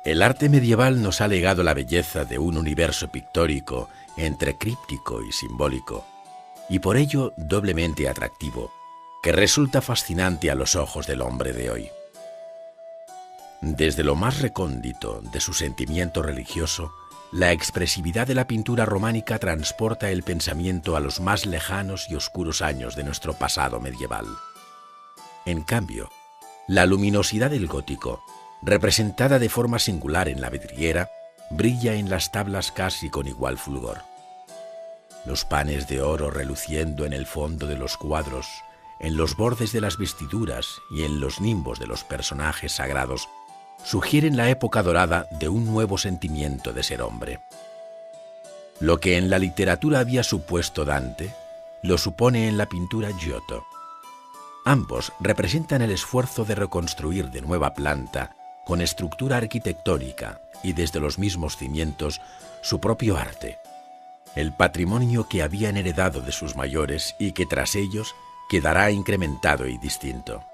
El arte medieval nos ha legado la belleza de un universo pictórico entre críptico y simbólico, y por ello doblemente atractivo, que resulta fascinante a los ojos del hombre de hoy. Desde lo más recóndito de su sentimiento religioso, la expresividad de la pintura románica transporta el pensamiento a los más lejanos y oscuros años de nuestro pasado medieval. En cambio, la luminosidad del gótico, representada de forma singular en la vidriera, brilla en las tablas casi con igual fulgor. Los panes de oro reluciendo en el fondo de los cuadros, en los bordes de las vestiduras y en los nimbos de los personajes sagrados, sugieren la época dorada de un nuevo sentimiento de ser hombre. Lo que en la literatura había supuesto Dante, lo supone en la pintura Giotto. Ambos representan el esfuerzo de reconstruir de nueva planta, con estructura arquitectónica y desde los mismos cimientos, su propio arte, el patrimonio que habían heredado de sus mayores y que tras ellos quedará incrementado y distinto.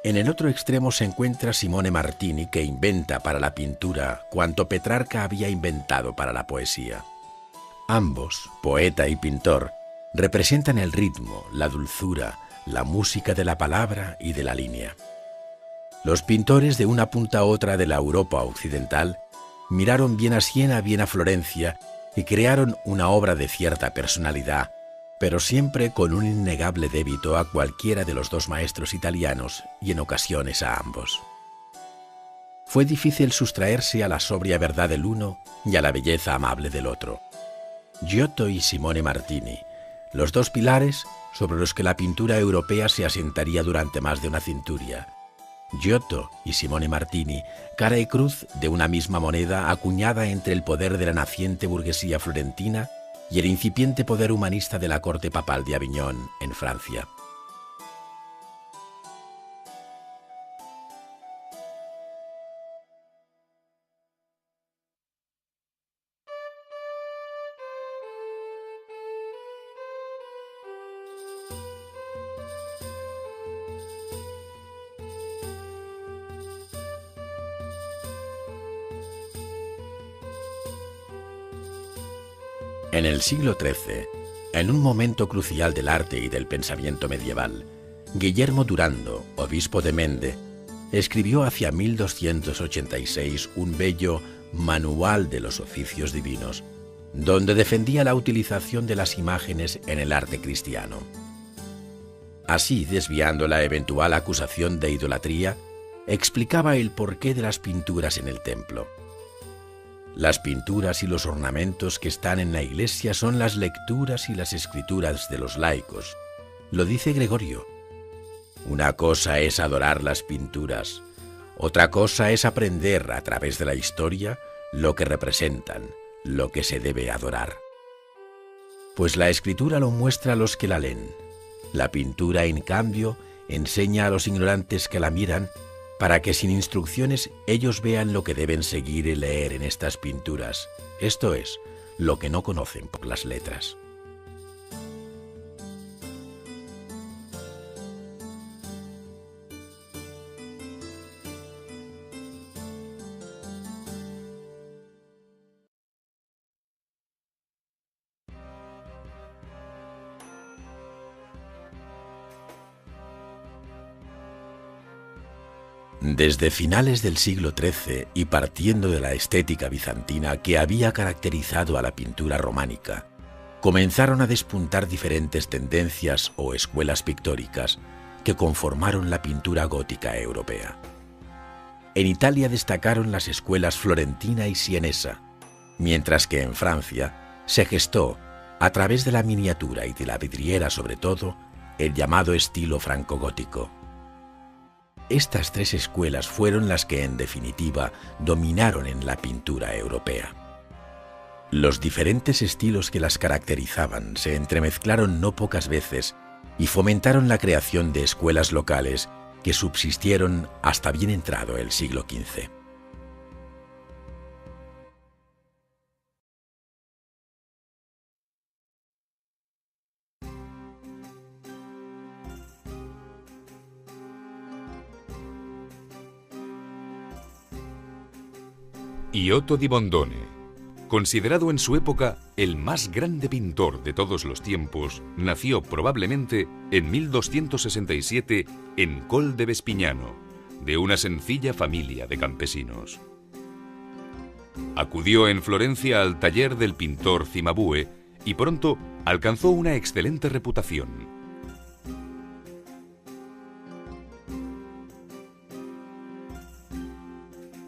En el otro extremo se encuentra Simone Martini, que inventa para la pintura cuanto Petrarca había inventado para la poesía. Ambos, poeta y pintor, representan el ritmo, la dulzura, la música de la palabra y de la línea. Los pintores de una punta a otra de la Europa occidental miraron bien a Siena, bien a Florencia y crearon una obra de cierta personalidad, pero siempre con un innegable débito a cualquiera de los dos maestros italianos y en ocasiones a ambos. Fue difícil sustraerse a la sobria verdad del uno y a la belleza amable del otro. Giotto y Simone Martini, los dos pilares sobre los que la pintura europea se asentaría durante más de una centuria. Giotto y Simone Martini, cara y cruz de una misma moneda acuñada entre el poder de la naciente burguesía florentina y el incipiente poder humanista de la corte papal de Aviñón, en Francia. En el siglo XIII, en un momento crucial del arte y del pensamiento medieval, Guillermo Durando, obispo de Mende, escribió hacia 1286 un bello Manual de los Oficios Divinos, donde defendía la utilización de las imágenes en el arte cristiano. Así, desviando la eventual acusación de idolatría, explicaba el porqué de las pinturas en el templo. Las pinturas y los ornamentos que están en la iglesia son las lecturas y las escrituras de los laicos. Lo dice Gregorio. Una cosa es adorar las pinturas, otra cosa es aprender a través de la historia lo que representan, lo que se debe adorar. Pues la escritura lo muestra a los que la leen. La pintura, en cambio, enseña a los ignorantes que la miran para que sin instrucciones ellos vean lo que deben seguir y leer en estas pinturas, esto es, lo que no conocen por las letras. Desde finales del siglo XIII y partiendo de la estética bizantina que había caracterizado a la pintura románica, comenzaron a despuntar diferentes tendencias o escuelas pictóricas que conformaron la pintura gótica europea. En Italia destacaron las escuelas florentina y sienesa, mientras que en Francia se gestó, a través de la miniatura y de la vidriera sobre todo, el llamado estilo francogótico. Estas tres escuelas fueron las que, en definitiva, dominaron en la pintura europea. Los diferentes estilos que las caracterizaban se entremezclaron no pocas veces y fomentaron la creación de escuelas locales que subsistieron hasta bien entrado el siglo XV. Giotto di Bondone, considerado en su época el más grande pintor de todos los tiempos, nació probablemente en 1267 en Col de Vespignano, de una sencilla familia de campesinos. Acudió en Florencia al taller del pintor Cimabue y pronto alcanzó una excelente reputación.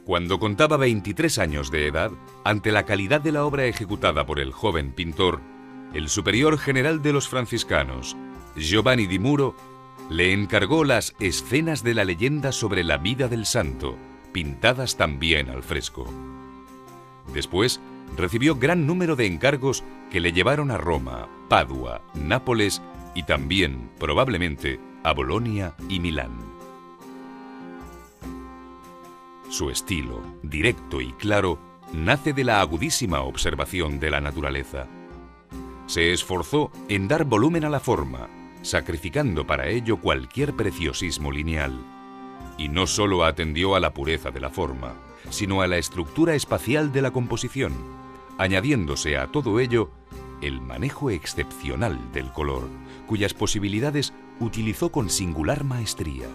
Cuando contaba 23 años de edad, ante la calidad de la obra ejecutada por el joven pintor, el superior general de los franciscanos, Giovanni di Muro, le encargó las escenas de la leyenda sobre la vida del santo, pintadas también al fresco. Después, recibió gran número de encargos que le llevaron a Roma, Padua, Nápoles y también, probablemente, a Bolonia y Milán. Su estilo, directo y claro, nace de la agudísima observación de la naturaleza. Se esforzó en dar volumen a la forma, sacrificando para ello cualquier preciosismo lineal. Y no solo atendió a la pureza de la forma, sino a la estructura espacial de la composición, añadiéndose a todo ello el manejo excepcional del color, cuyas posibilidades utilizó con singular maestría.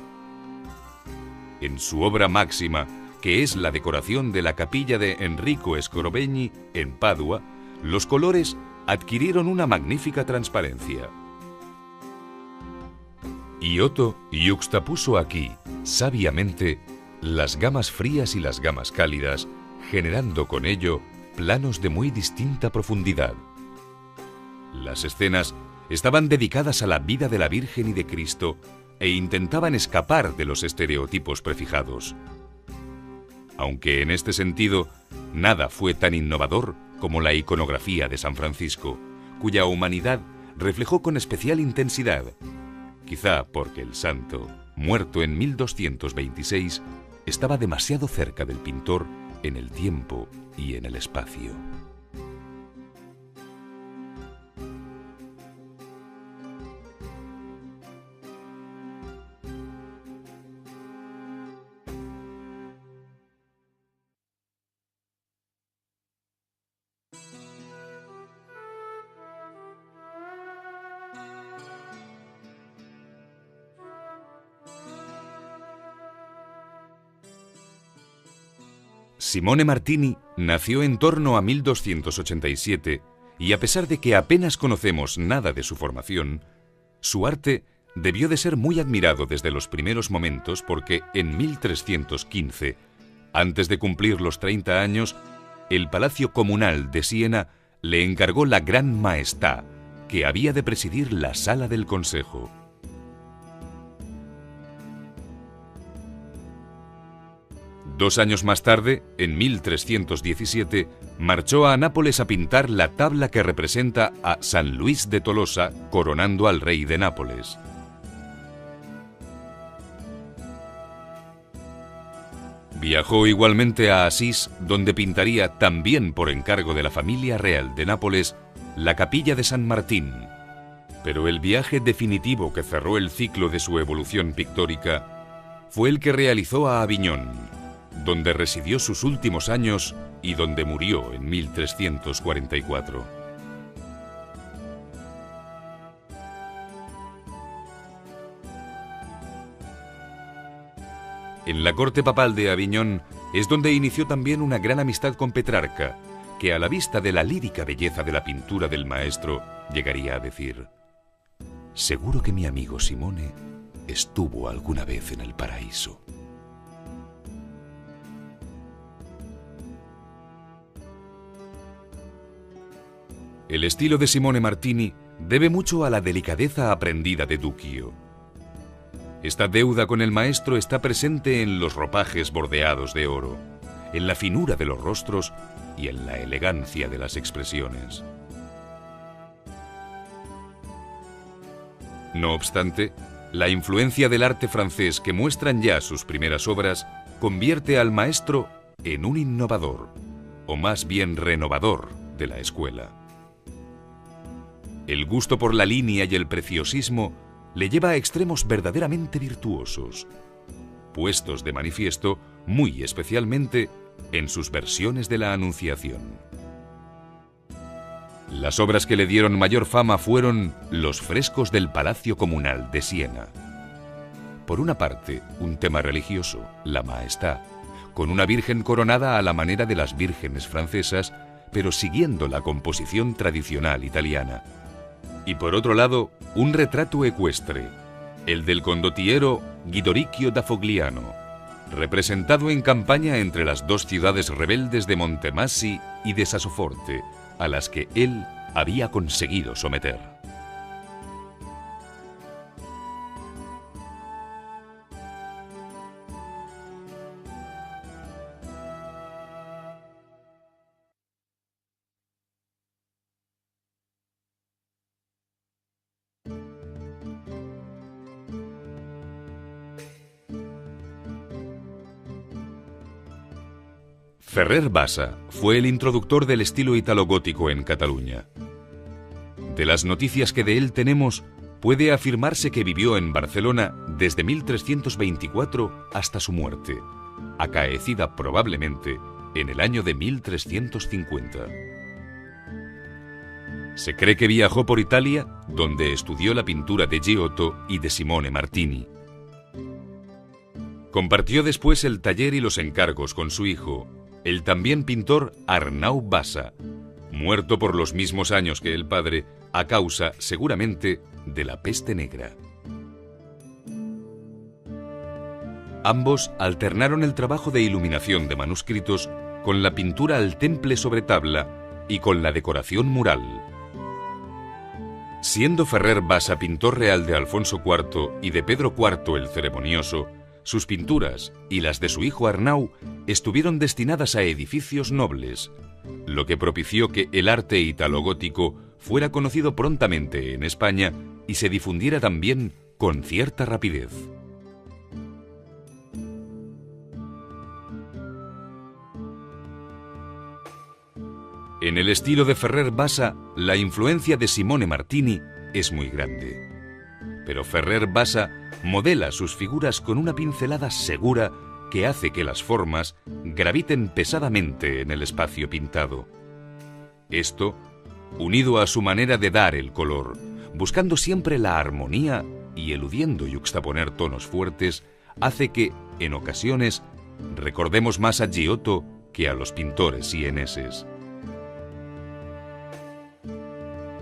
En su obra máxima, que es la decoración de la capilla de Enrico Scrovegni en Padua, los colores adquirieron una magnífica transparencia. Giotto yuxtapuso aquí, sabiamente, las gamas frías y las gamas cálidas, generando con ello planos de muy distinta profundidad. Las escenas estaban dedicadas a la vida de la Virgen y de Cristo e intentaban escapar de los estereotipos prefijados. Aunque en este sentido, nada fue tan innovador como la iconografía de San Francisco, cuya humanidad reflejó con especial intensidad, quizá porque el santo, muerto en 1226, estaba demasiado cerca del pintor en el tiempo y en el espacio. Simone Martini nació en torno a 1287 y a pesar de que apenas conocemos nada de su formación, su arte debió de ser muy admirado desde los primeros momentos porque en 1315, antes de cumplir los 30 años, el Palacio Comunal de Siena le encargó la Gran Maestà, que había de presidir la Sala del Consejo. Dos años más tarde, en 1317, marchó a Nápoles a pintar la tabla que representa a San Luis de Tolosa coronando al rey de Nápoles. Viajó igualmente a Asís, donde pintaría, también por encargo de la familia real de Nápoles, la capilla de San Martín. Pero el viaje definitivo que cerró el ciclo de su evolución pictórica fue el que realizó a Aviñón, donde residió sus últimos años y donde murió en 1344. En la corte papal de Aviñón es donde inició también una gran amistad con Petrarca, que a la vista de la lírica belleza de la pintura del maestro llegaría a decir: «Seguro que mi amigo Simone estuvo alguna vez en el paraíso». El estilo de Simone Martini debe mucho a la delicadeza aprendida de Duccio. Esta deuda con el maestro está presente en los ropajes bordeados de oro, en la finura de los rostros y en la elegancia de las expresiones. No obstante, la influencia del arte francés que muestran ya sus primeras obras convierte al maestro en un innovador, o más bien renovador, de la escuela. El gusto por la línea y el preciosismo le lleva a extremos verdaderamente virtuosos, puestos de manifiesto muy especialmente en sus versiones de la Anunciación. Las obras que le dieron mayor fama fueron los frescos del Palacio Comunal de Siena. Por una parte, un tema religioso, la Majestad, con una virgen coronada a la manera de las vírgenes francesas, pero siguiendo la composición tradicional italiana. Y por otro lado, un retrato ecuestre, el del condottiero Guidoricchio da Fogliano, representado en campaña entre las dos ciudades rebeldes de Montemassi y de Sassoforte, a las que él había conseguido someter. Ferrer Bassa fue el introductor del estilo italogótico en Cataluña. De las noticias que de él tenemos, puede afirmarse que vivió en Barcelona desde 1324 hasta su muerte, acaecida probablemente en el año de 1350. Se cree que viajó por Italia, donde estudió la pintura de Giotto y de Simone Martini. Compartió después el taller y los encargos con su hijo, el también pintor Arnau Bassa, muerto por los mismos años que el padre, a causa, seguramente, de la peste negra. Ambos alternaron el trabajo de iluminación de manuscritos con la pintura al temple sobre tabla y con la decoración mural. Siendo Ferrer Bassa pintor real de Alfonso IV y de Pedro IV el Ceremonioso, sus pinturas y las de su hijo Arnau estuvieron destinadas a edificios nobles, lo que propició que el arte italogótico fuera conocido prontamente en España y se difundiera también con cierta rapidez. En el estilo de Ferrer Bassa, la influencia de Simone Martini es muy grande. Pero Ferrer Bassa modela sus figuras con una pincelada segura que hace que las formas graviten pesadamente en el espacio pintado. Esto, unido a su manera de dar el color, buscando siempre la armonía y eludiendo yuxtaponer tonos fuertes, hace que, en ocasiones, recordemos más a Giotto que a los pintores sieneses.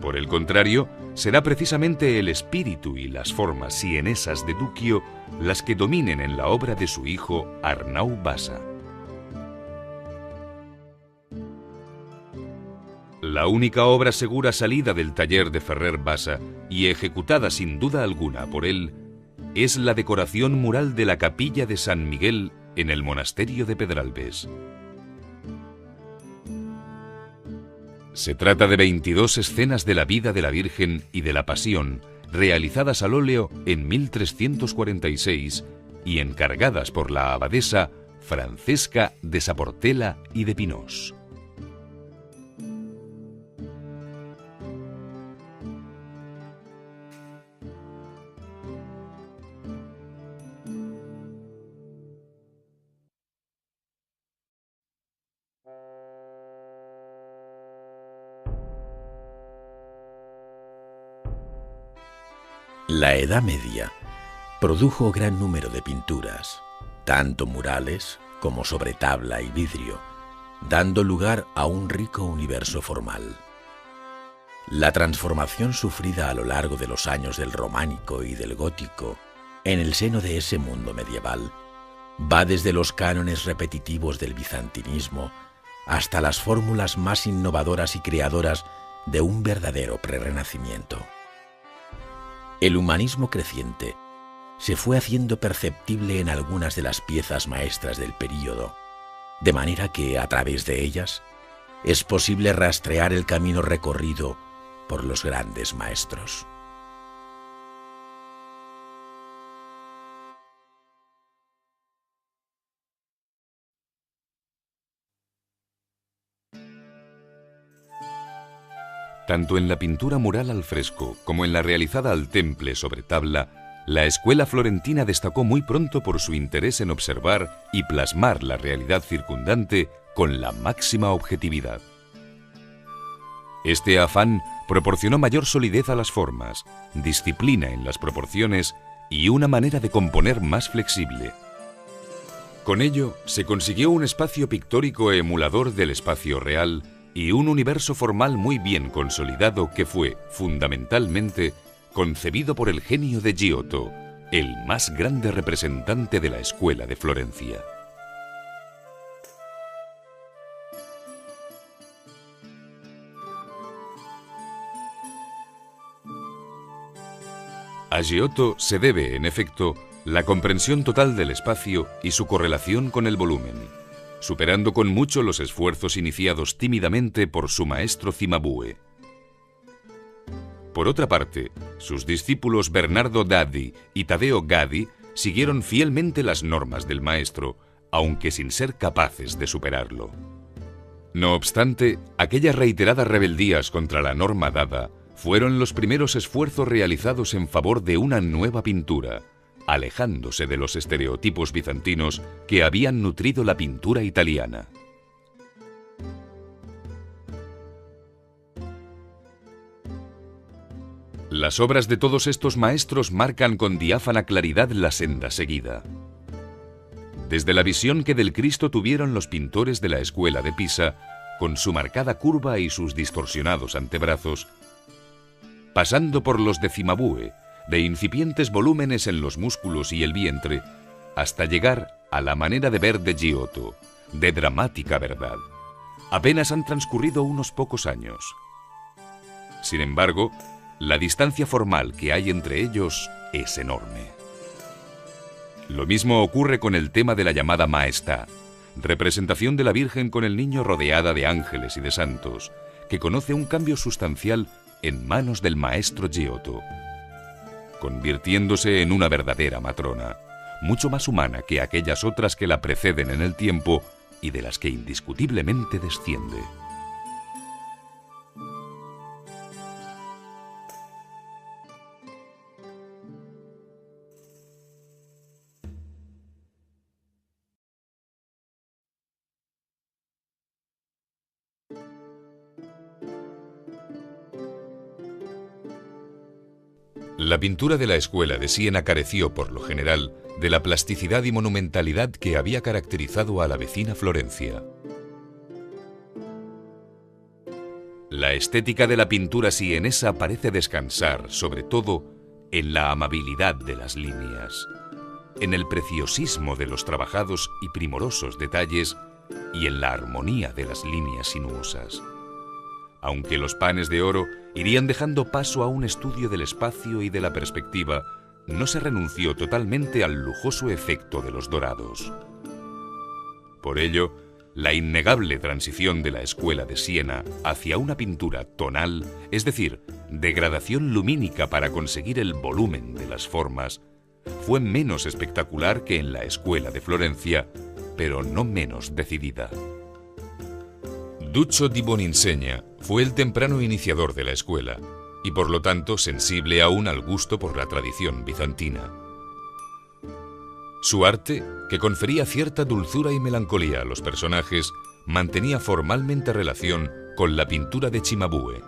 Por el contrario, será precisamente el espíritu y las formas sienesas de Duccio las que dominen en la obra de su hijo Arnau Bassa. La única obra segura salida del taller de Ferrer Bassa y ejecutada sin duda alguna por él es la decoración mural de la capilla de San Miguel en el monasterio de Pedralbes. Se trata de 22 escenas de la vida de la Virgen y de la Pasión, realizadas al óleo en 1346 y encargadas por la abadesa Francesca de Saportela y de Pinós. La Edad Media produjo gran número de pinturas, tanto murales como sobre tabla y vidrio, dando lugar a un rico universo formal. La transformación sufrida a lo largo de los años del románico y del gótico en el seno de ese mundo medieval va desde los cánones repetitivos del bizantinismo hasta las fórmulas más innovadoras y creadoras de un verdadero prerrenacimiento. El humanismo creciente se fue haciendo perceptible en algunas de las piezas maestras del período, de manera que, a través de ellas, es posible rastrear el camino recorrido por los grandes maestros. Tanto en la pintura mural al fresco como en la realizada al temple sobre tabla, la escuela florentina destacó muy pronto por su interés en observar y plasmar la realidad circundante con la máxima objetividad. Este afán proporcionó mayor solidez a las formas, disciplina en las proporciones y una manera de componer más flexible. Con ello, se consiguió un espacio pictórico emulador del espacio real y un universo formal muy bien consolidado que fue, fundamentalmente, concebido por el genio de Giotto, el más grande representante de la escuela de Florencia. A Giotto se debe, en efecto, la comprensión total del espacio y su correlación con el volumen, superando con mucho los esfuerzos iniciados tímidamente por su maestro Cimabue. Por otra parte, sus discípulos Bernardo Daddi y Taddeo Gaddi siguieron fielmente las normas del maestro, aunque sin ser capaces de superarlo. No obstante, aquellas reiteradas rebeldías contra la norma dada fueron los primeros esfuerzos realizados en favor de una nueva pintura, alejándose de los estereotipos bizantinos que habían nutrido la pintura italiana. Las obras de todos estos maestros marcan con diáfana claridad la senda seguida. Desde la visión que del Cristo tuvieron los pintores de la escuela de Pisa, con su marcada curva y sus distorsionados antebrazos, pasando por los de Cimabue, de incipientes volúmenes en los músculos y el vientre, hasta llegar a la manera de ver de Giotto, de dramática verdad. Apenas han transcurrido unos pocos años. Sin embargo, la distancia formal que hay entre ellos es enorme. Lo mismo ocurre con el tema de la llamada Maestà, representación de la Virgen con el niño rodeada de ángeles y de santos, que conoce un cambio sustancial en manos del maestro Giotto, convirtiéndose en una verdadera matrona, mucho más humana que aquellas otras que la preceden en el tiempo y de las que indiscutiblemente desciende. La pintura de la escuela de Siena careció, por lo general, de la plasticidad y monumentalidad que había caracterizado a la vecina Florencia. La estética de la pintura sienesa parece descansar, sobre todo, en la amabilidad de las líneas, en el preciosismo de los trabajados y primorosos detalles y en la armonía de las líneas sinuosas. Aunque los panes de oro irían dejando paso a un estudio del espacio y de la perspectiva, no se renunció totalmente al lujoso efecto de los dorados. Por ello, la innegable transición de la escuela de Siena hacia una pintura tonal, es decir, de gradación lumínica para conseguir el volumen de las formas, fue menos espectacular que en la escuela de Florencia, pero no menos decidida. Duccio di Boninsegna fue el temprano iniciador de la escuela y por lo tanto sensible aún al gusto por la tradición bizantina. Su arte, que confería cierta dulzura y melancolía a los personajes, mantenía formalmente relación con la pintura de Cimabue.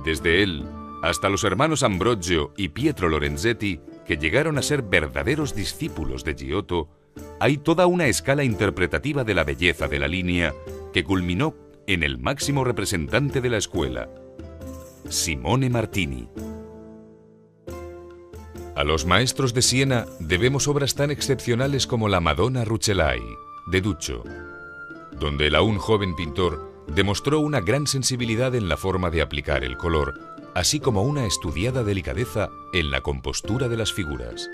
Desde él hasta los hermanos Ambrogio y Pietro Lorenzetti, que llegaron a ser verdaderos discípulos de Giotto, hay toda una escala interpretativa de la belleza de la línea que culminó en el máximo representante de la escuela, Simone Martini. A los maestros de Siena debemos obras tan excepcionales como la Madonna Rucellai, de Duccio, donde el aún joven pintor demostró una gran sensibilidad en la forma de aplicar el color, así como una estudiada delicadeza en la compostura de las figuras.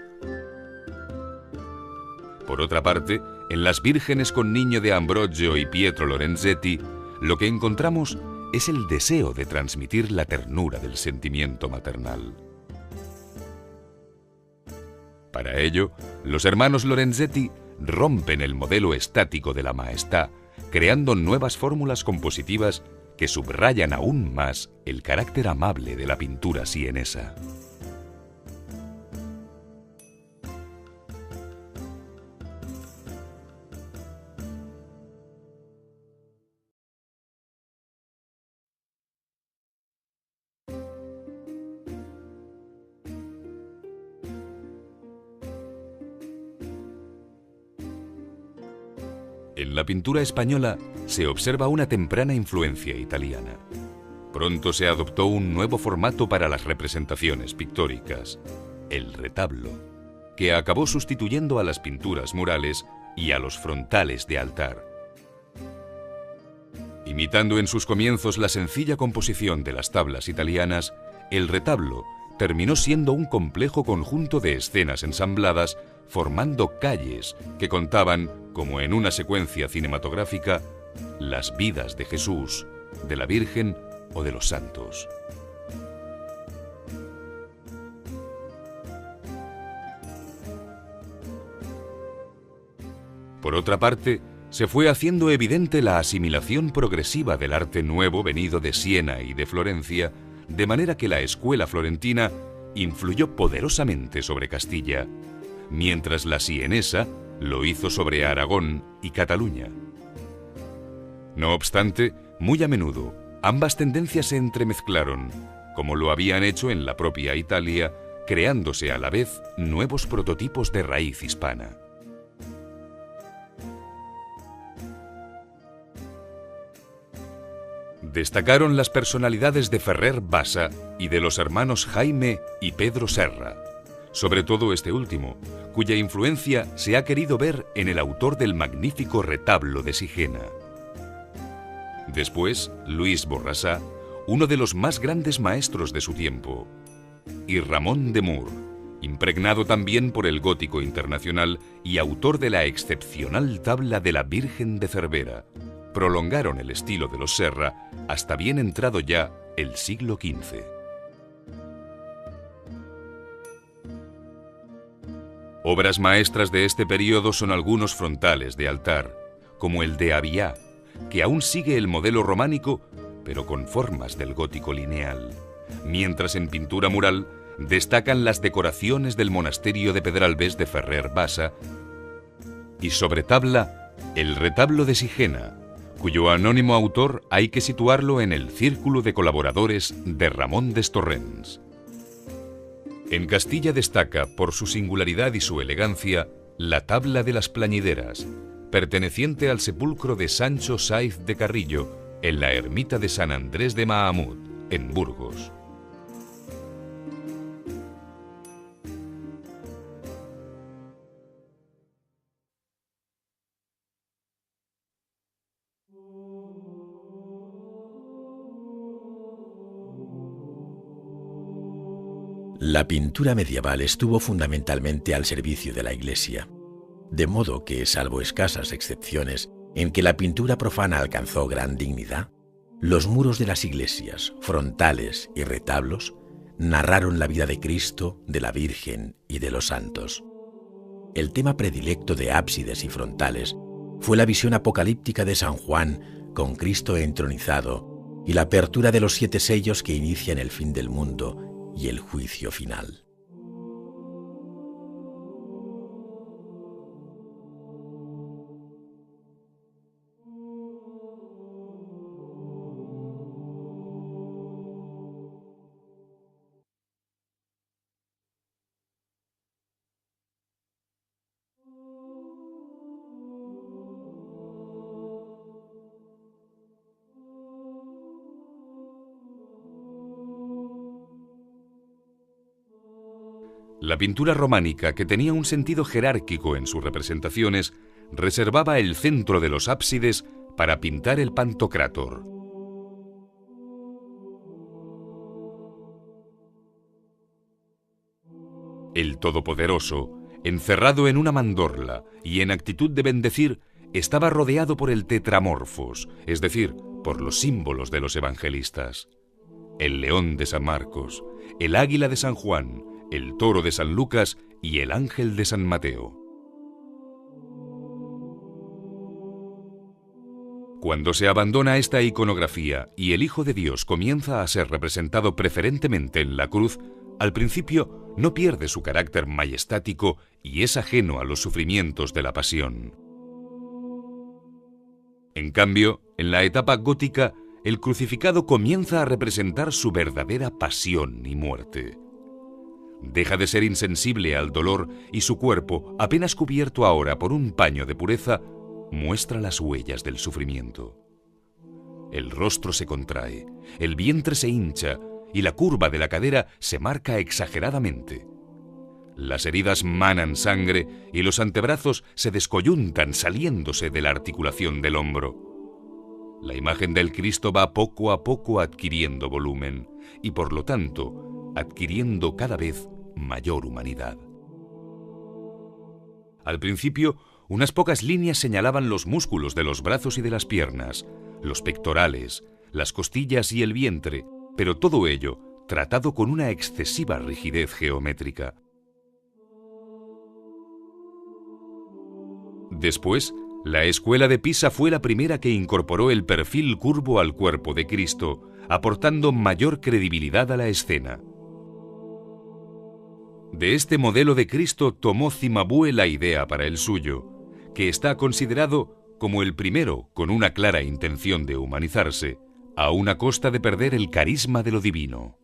Por otra parte, en las Vírgenes con Niño de Ambrogio y Pietro Lorenzetti, lo que encontramos es el deseo de transmitir la ternura del sentimiento maternal. Para ello, los hermanos Lorenzetti rompen el modelo estático de la Maestà, creando nuevas fórmulas compositivas que subrayan aún más el carácter amable de la pintura sienesa. En la pintura española se observa una temprana influencia italiana. Pronto se adoptó un nuevo formato para las representaciones pictóricas, el retablo, que acabó sustituyendo a las pinturas murales y a los frontales de altar. Imitando en sus comienzos la sencilla composición de las tablas italianas, el retablo terminó siendo un complejo conjunto de escenas ensambladas formando calles que contaban, como en una secuencia cinematográfica, las vidas de Jesús, de la Virgen o de los santos. Por otra parte, se fue haciendo evidente la asimilación progresiva del arte nuevo venido de Siena y de Florencia, de manera que la escuela florentina influyó poderosamente sobre Castilla, mientras la sienesa lo hizo sobre Aragón y Cataluña. No obstante, muy a menudo, ambas tendencias se entremezclaron, como lo habían hecho en la propia Italia, creándose a la vez nuevos prototipos de raíz hispana. Destacaron las personalidades de Ferrer Bassa y de los hermanos Jaime y Pedro Serra, sobre todo este último, cuya influencia se ha querido ver en el autor del magnífico retablo de Sigena. Después, Luis Borrasá, uno de los más grandes maestros de su tiempo, y Ramón de Mur, impregnado también por el gótico internacional y autor de la excepcional tabla de la Virgen de Cervera, prolongaron el estilo de los Serra hasta bien entrado ya el siglo XV. Obras maestras de este periodo son algunos frontales de altar, como el de Aviá, que aún sigue el modelo románico, pero con formas del gótico lineal, mientras en pintura mural destacan las decoraciones del monasterio de Pedralbes de Ferrer Bassa y sobre tabla el retablo de Sigena, cuyo anónimo autor hay que situarlo en el círculo de colaboradores de Ramón Destorrens. En Castilla destaca, por su singularidad y su elegancia, la tabla de las Plañideras, perteneciente al sepulcro de Sancho Sáiz de Carrillo, en la ermita de San Andrés de Mahamud, en Burgos. La pintura medieval estuvo fundamentalmente al servicio de la Iglesia, de modo que, salvo escasas excepciones en que la pintura profana alcanzó gran dignidad, los muros de las iglesias, frontales y retablos narraron la vida de Cristo, de la Virgen y de los santos. El tema predilecto de ábsides y frontales fue la visión apocalíptica de San Juan con Cristo entronizado y la apertura de los 7 sellos que inician el fin del mundo y el juicio final. La pintura románica, que tenía un sentido jerárquico en sus representaciones, reservaba el centro de los ábsides para pintar el Pantocrátor. El Todopoderoso, encerrado en una mandorla y en actitud de bendecir, estaba rodeado por el Tetramorfos, es decir, por los símbolos de los evangelistas: el león de San Marcos, el águila de San Juan, el toro de San Lucas y el ángel de San Mateo. Cuando se abandona esta iconografía y el Hijo de Dios comienza a ser representado preferentemente en la cruz, al principio no pierde su carácter majestático y es ajeno a los sufrimientos de la pasión. En cambio, en la etapa gótica, el crucificado comienza a representar su verdadera pasión y muerte. Deja de ser insensible al dolor y su cuerpo, apenas cubierto ahora por un paño de pureza, muestra las huellas del sufrimiento. El rostro se contrae, el vientre se hincha y la curva de la cadera se marca exageradamente. Las heridas manan sangre y los antebrazos se descoyuntan saliéndose de la articulación del hombro. La imagen del Cristo va poco a poco adquiriendo volumen y, por lo tanto, adquiriendo cada vez mayor humanidad. Al principio, unas pocas líneas señalaban los músculos de los brazos y de las piernas, los pectorales, las costillas y el vientre, pero todo ello tratado con una excesiva rigidez geométrica. Después, la escuela de Pisa fue la primera que incorporó el perfil curvo al cuerpo de Cristo, aportando mayor credibilidad a la escena. De este modelo de Cristo tomó Cimabue la idea para el suyo, que está considerado como el primero con una clara intención de humanizarse, a una costa de perder el carisma de lo divino.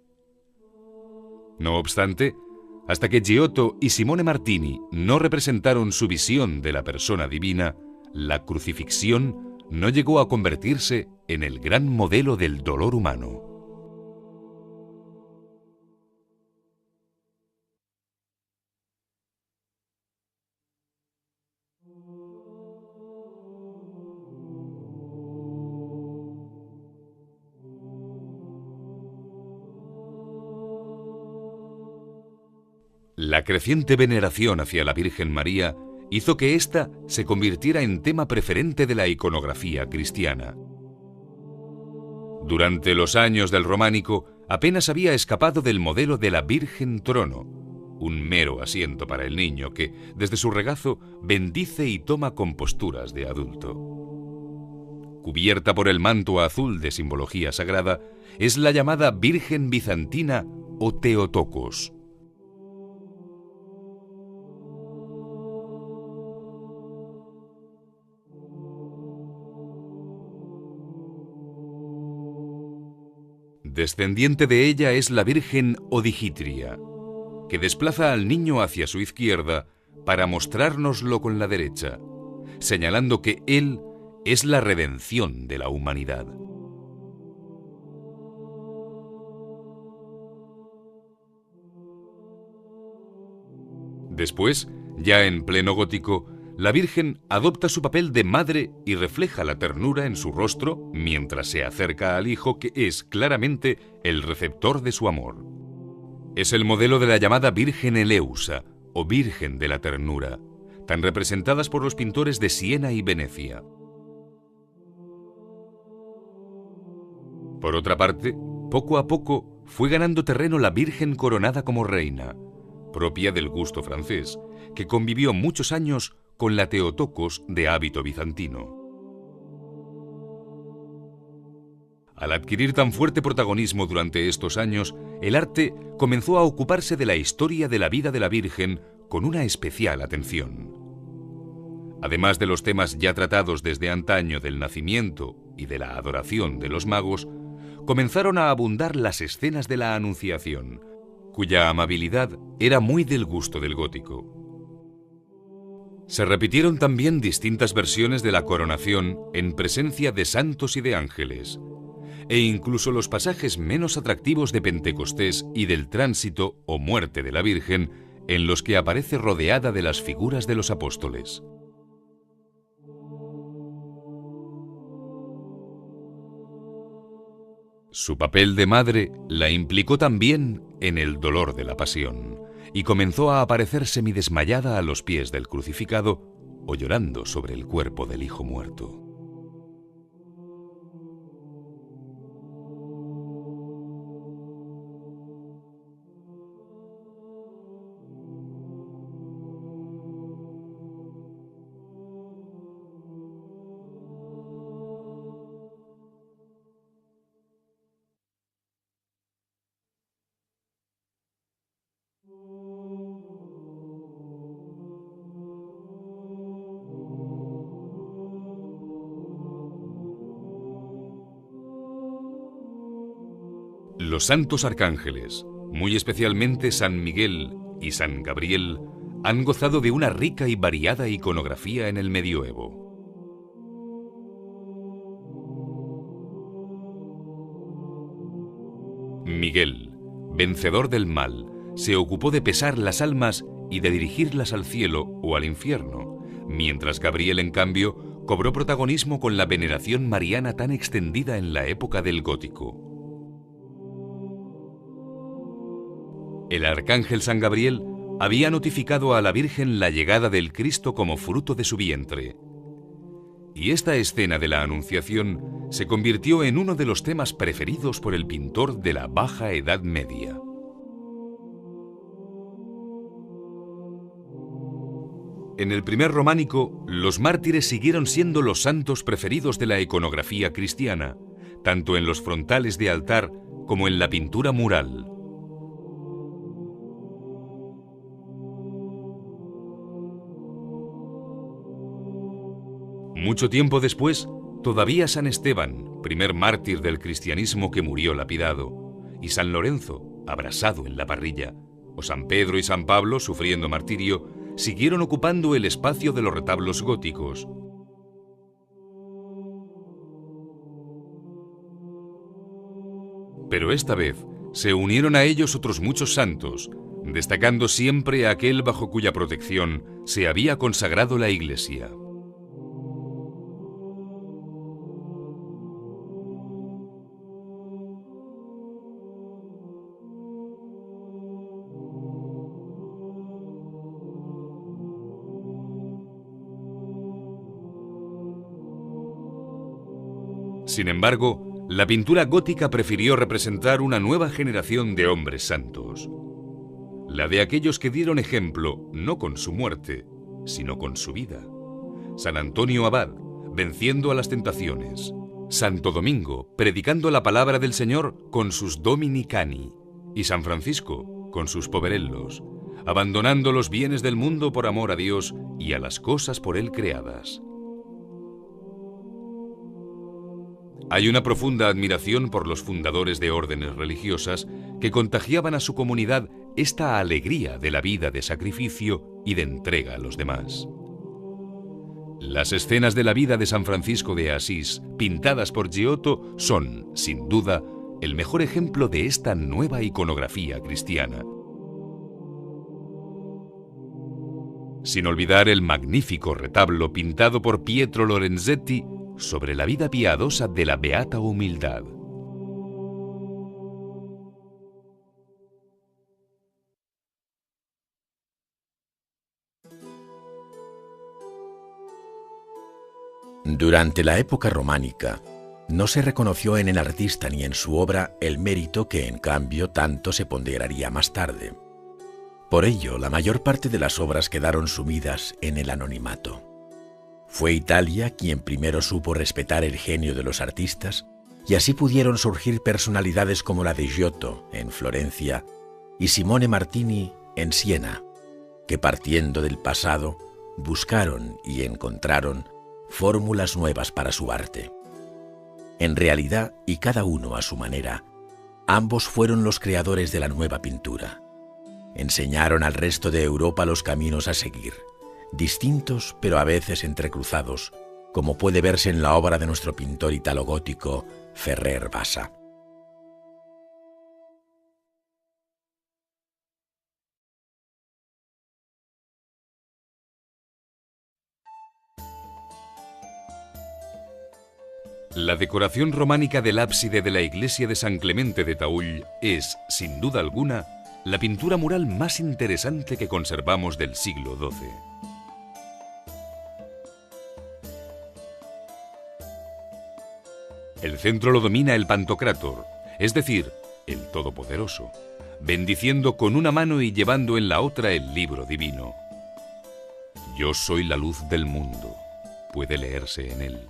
No obstante, hasta que Giotto y Simone Martini no representaron su visión de la persona divina, la crucifixión no llegó a convertirse en el gran modelo del dolor humano. La creciente veneración hacia la Virgen María hizo que ésta se convirtiera en tema preferente de la iconografía cristiana. Durante los años del románico, apenas había escapado del modelo de la Virgen Trono, un mero asiento para el niño que, desde su regazo, bendice y toma composturas de adulto. Cubierta por el manto azul de simbología sagrada, es la llamada Virgen Bizantina o Theotokos. Descendiente de ella es la Virgen Odigitria, que desplaza al niño hacia su izquierda para mostrárnoslo con la derecha, señalando que él es la redención de la humanidad. Después, ya en pleno gótico, la Virgen adopta su papel de madre y refleja la ternura en su rostro mientras se acerca al Hijo, que es claramente el receptor de su amor. Es el modelo de la llamada Virgen Eleusa, o Virgen de la Ternura, tan representadas por los pintores de Siena y Venecia. Por otra parte, poco a poco fue ganando terreno la Virgen coronada como reina, propia del gusto francés, que convivió muchos años con la Theotokos de hábito bizantino. Al adquirir tan fuerte protagonismo durante estos años, el arte comenzó a ocuparse de la historia de la vida de la Virgen con una especial atención. Además de los temas ya tratados desde antaño del nacimiento y de la adoración de los magos, comenzaron a abundar las escenas de la Anunciación, cuya amabilidad era muy del gusto del gótico. Se repitieron también distintas versiones de la coronación en presencia de santos y de ángeles, e incluso los pasajes menos atractivos de Pentecostés y del tránsito o muerte de la Virgen, en los que aparece rodeada de las figuras de los apóstoles. Su papel de madre la implicó también en el dolor de la pasión, y comenzó a aparecer semidesmayada a los pies del crucificado o llorando sobre el cuerpo del Hijo muerto. Los santos arcángeles, muy especialmente San Miguel y San Gabriel, han gozado de una rica y variada iconografía en el medioevo. Miguel, vencedor del mal, se ocupó de pesar las almas y de dirigirlas al cielo o al infierno, mientras Gabriel, en cambio, cobró protagonismo con la veneración mariana tan extendida en la época del gótico. El arcángel San Gabriel había notificado a la Virgen la llegada del Cristo como fruto de su vientre. Y esta escena de la Anunciación se convirtió en uno de los temas preferidos por el pintor de la Baja Edad Media. En el primer románico, los mártires siguieron siendo los santos preferidos de la iconografía cristiana, tanto en los frontales de altar como en la pintura mural. Mucho tiempo después, todavía San Esteban, primer mártir del cristianismo que murió lapidado, y San Lorenzo, abrasado en la parrilla, o San Pedro y San Pablo, sufriendo martirio, siguieron ocupando el espacio de los retablos góticos. Pero esta vez se unieron a ellos otros muchos santos, destacando siempre a aquel bajo cuya protección se había consagrado la Iglesia. Sin embargo, la pintura gótica prefirió representar una nueva generación de hombres santos, la de aquellos que dieron ejemplo no con su muerte, sino con su vida. San Antonio Abad, venciendo a las tentaciones; Santo Domingo, predicando la palabra del Señor con sus Domini Cani; y San Francisco, con sus Poverellos, abandonando los bienes del mundo por amor a Dios y a las cosas por Él creadas. Hay una profunda admiración por los fundadores de órdenes religiosas que contagiaban a su comunidad esta alegría de la vida de sacrificio y de entrega a los demás. Las escenas de la vida de San Francisco de Asís, pintadas por Giotto, son, sin duda, el mejor ejemplo de esta nueva iconografía cristiana. Sin olvidar el magnífico retablo pintado por Pietro Lorenzetti sobre la vida piadosa de la Beata Humildad. Durante la época románica, no se reconoció en el artista ni en su obra el mérito que, en cambio, tanto se ponderaría más tarde. Por ello, la mayor parte de las obras quedaron sumidas en el anonimato. Fue Italia quien primero supo respetar el genio de los artistas, y así pudieron surgir personalidades como la de Giotto en Florencia y Simone Martini en Siena, que partiendo del pasado buscaron y encontraron fórmulas nuevas para su arte. En realidad, y cada uno a su manera, ambos fueron los creadores de la nueva pintura. Enseñaron al resto de Europa los caminos a seguir, distintos pero a veces entrecruzados, como puede verse en la obra de nuestro pintor italogótico Ferrer Bassa. La decoración románica del ábside de la iglesia de San Clemente de Taúll es, sin duda alguna, la pintura mural más interesante que conservamos del siglo XII. El centro lo domina el Pantocrátor, es decir, el Todopoderoso, bendiciendo con una mano y llevando en la otra el libro divino. Yo soy la luz del mundo, puede leerse en él,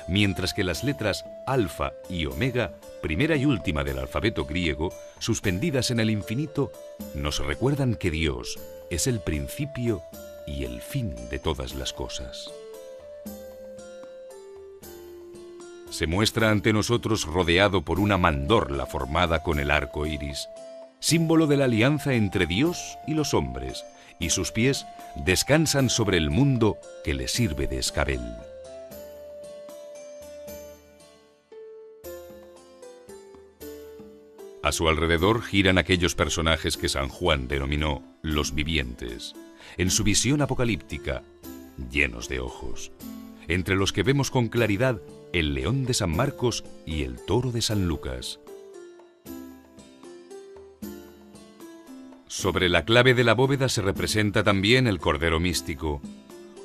mientras que las letras alfa y omega, primera y última del alfabeto griego, suspendidas en el infinito, nos recuerdan que Dios es el principio y el fin de todas las cosas. se muestra ante nosotros rodeado por una mandorla formada con el arco iris, símbolo de la alianza entre Dios y los hombres, y sus pies descansan sobre el mundo que le sirve de escabel. A su alrededor giran aquellos personajes que San Juan denominó los vivientes, en su visión apocalíptica, llenos de ojos, entre los que vemos con claridad el león de San Marcos y el toro de San Lucas. Sobre la clave de la bóveda se representa también el Cordero Místico,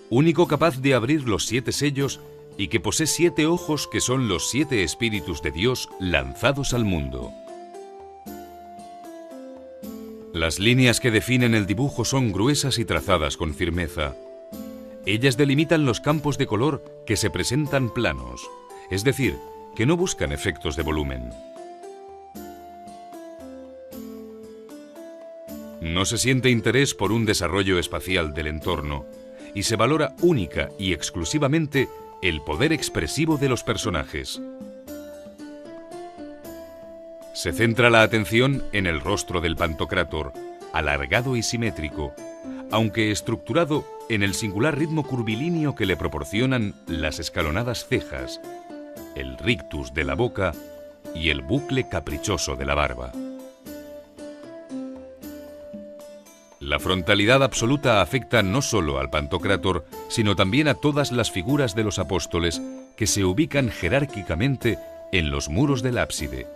único capaz de abrir los 7 sellos y que posee 7 ojos que son los 7 espíritus de Dios lanzados al mundo. Las líneas que definen el dibujo son gruesas y trazadas con firmeza. Ellas delimitan los campos de color que se presentan planos, es decir, que no buscan efectos de volumen. No se siente interés por un desarrollo espacial del entorno y se valora única y exclusivamente el poder expresivo de los personajes. Se centra la atención en el rostro del Pantocrátor, alargado y simétrico, aunque estructurado en el singular ritmo curvilíneo que le proporcionan las escalonadas cejas, el rictus de la boca y el bucle caprichoso de la barba. La frontalidad absoluta afecta no solo al Pantocrátor, sino también a todas las figuras de los apóstoles que se ubican jerárquicamente en los muros del ábside.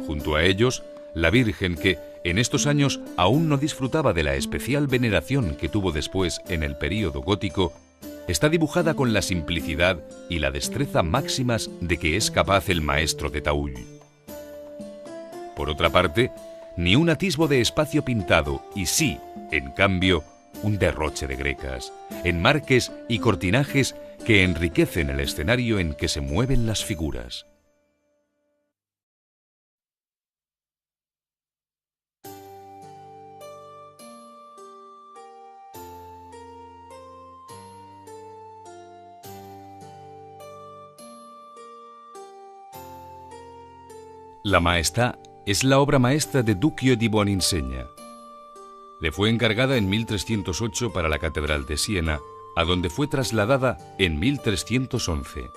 Junto a ellos, la Virgen que, en estos años, aún no disfrutaba de la especial veneración que tuvo después en el período gótico, está dibujada con la simplicidad y la destreza máximas de que es capaz el maestro de Taúl. Por otra parte, ni un atisbo de espacio pintado y sí, en cambio, un derroche de grecas, enmarques y cortinajes que enriquecen el escenario en que se mueven las figuras. La Maestà es la obra maestra de Duccio di Buoninsegna. Le fue encargada en 1308 para la Catedral de Siena, a donde fue trasladada en 1311.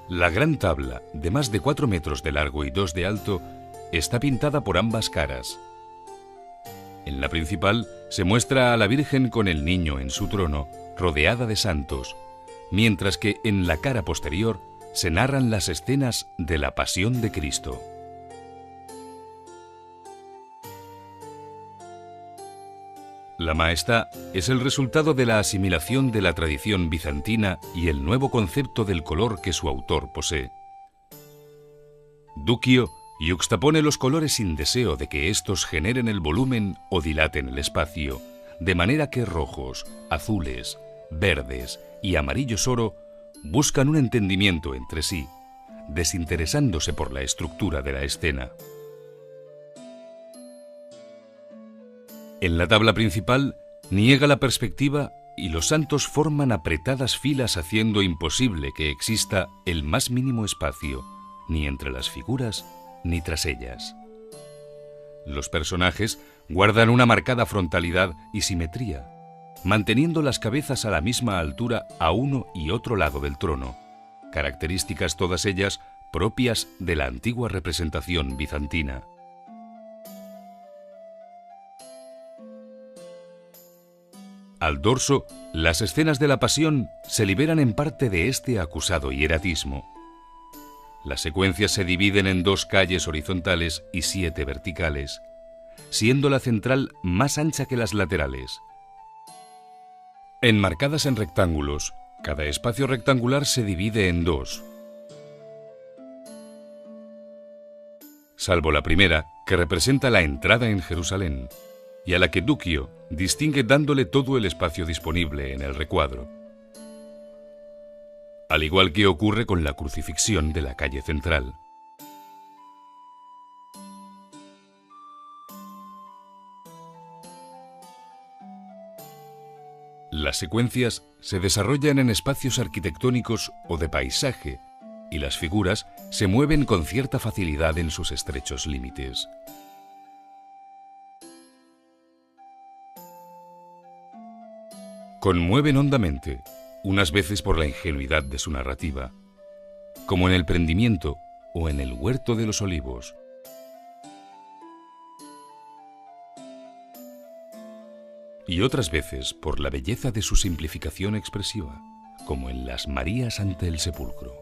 La gran tabla, de más de 4 metros de largo y 2 de alto, está pintada por ambas caras. En la principal se muestra a la Virgen con el niño en su trono, rodeada de santos, mientras que en la cara posterior se narran las escenas de la Pasión de Cristo. La Maestà es el resultado de la asimilación de la tradición bizantina y el nuevo concepto del color que su autor posee. Duccio yuxtapone los colores sin deseo de que éstos generen el volumen o dilaten el espacio, de manera que rojos, azules, verdes y amarillos oro buscan un entendimiento entre sí, desinteresándose por la estructura de la escena. En la tabla principal niega la perspectiva y los santos forman apretadas filas haciendo imposible que exista el más mínimo espacio, ni entre las figuras ni tras ellas. Los personajes guardan una marcada frontalidad y simetría, manteniendo las cabezas a la misma altura a uno y otro lado del trono, características todas ellas propias de la antigua representación bizantina. Al dorso, las escenas de la Pasión se liberan en parte de este acusado hieratismo. Las secuencias se dividen en 2 calles horizontales y 7 verticales, siendo la central más ancha que las laterales. Enmarcadas en rectángulos, cada espacio rectangular se divide en 2. Salvo la primera, que representa la entrada en Jerusalén, y a la que Duccio distingue dándole todo el espacio disponible en el recuadro. Al igual que ocurre con la crucifixión de la calle central. Las secuencias se desarrollan en espacios arquitectónicos o de paisaje, y las figuras se mueven con cierta facilidad en sus estrechos límites. Conmueven hondamente, unas veces por la ingenuidad de su narrativa, como en El prendimiento o en El huerto de los olivos. Y otras veces por la belleza de su simplificación expresiva, como en Las Marías ante el sepulcro.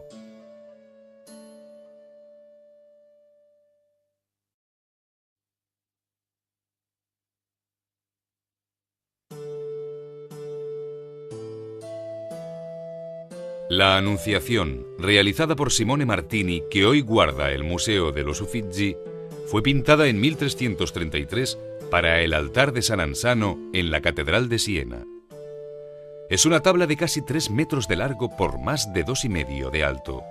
La Anunciación, realizada por Simone Martini, que hoy guarda el Museo de los Uffizi, fue pintada en 1333 para el altar de San Ansano en la Catedral de Siena. Es una tabla de casi 3 metros de largo por más de 2,5 de alto.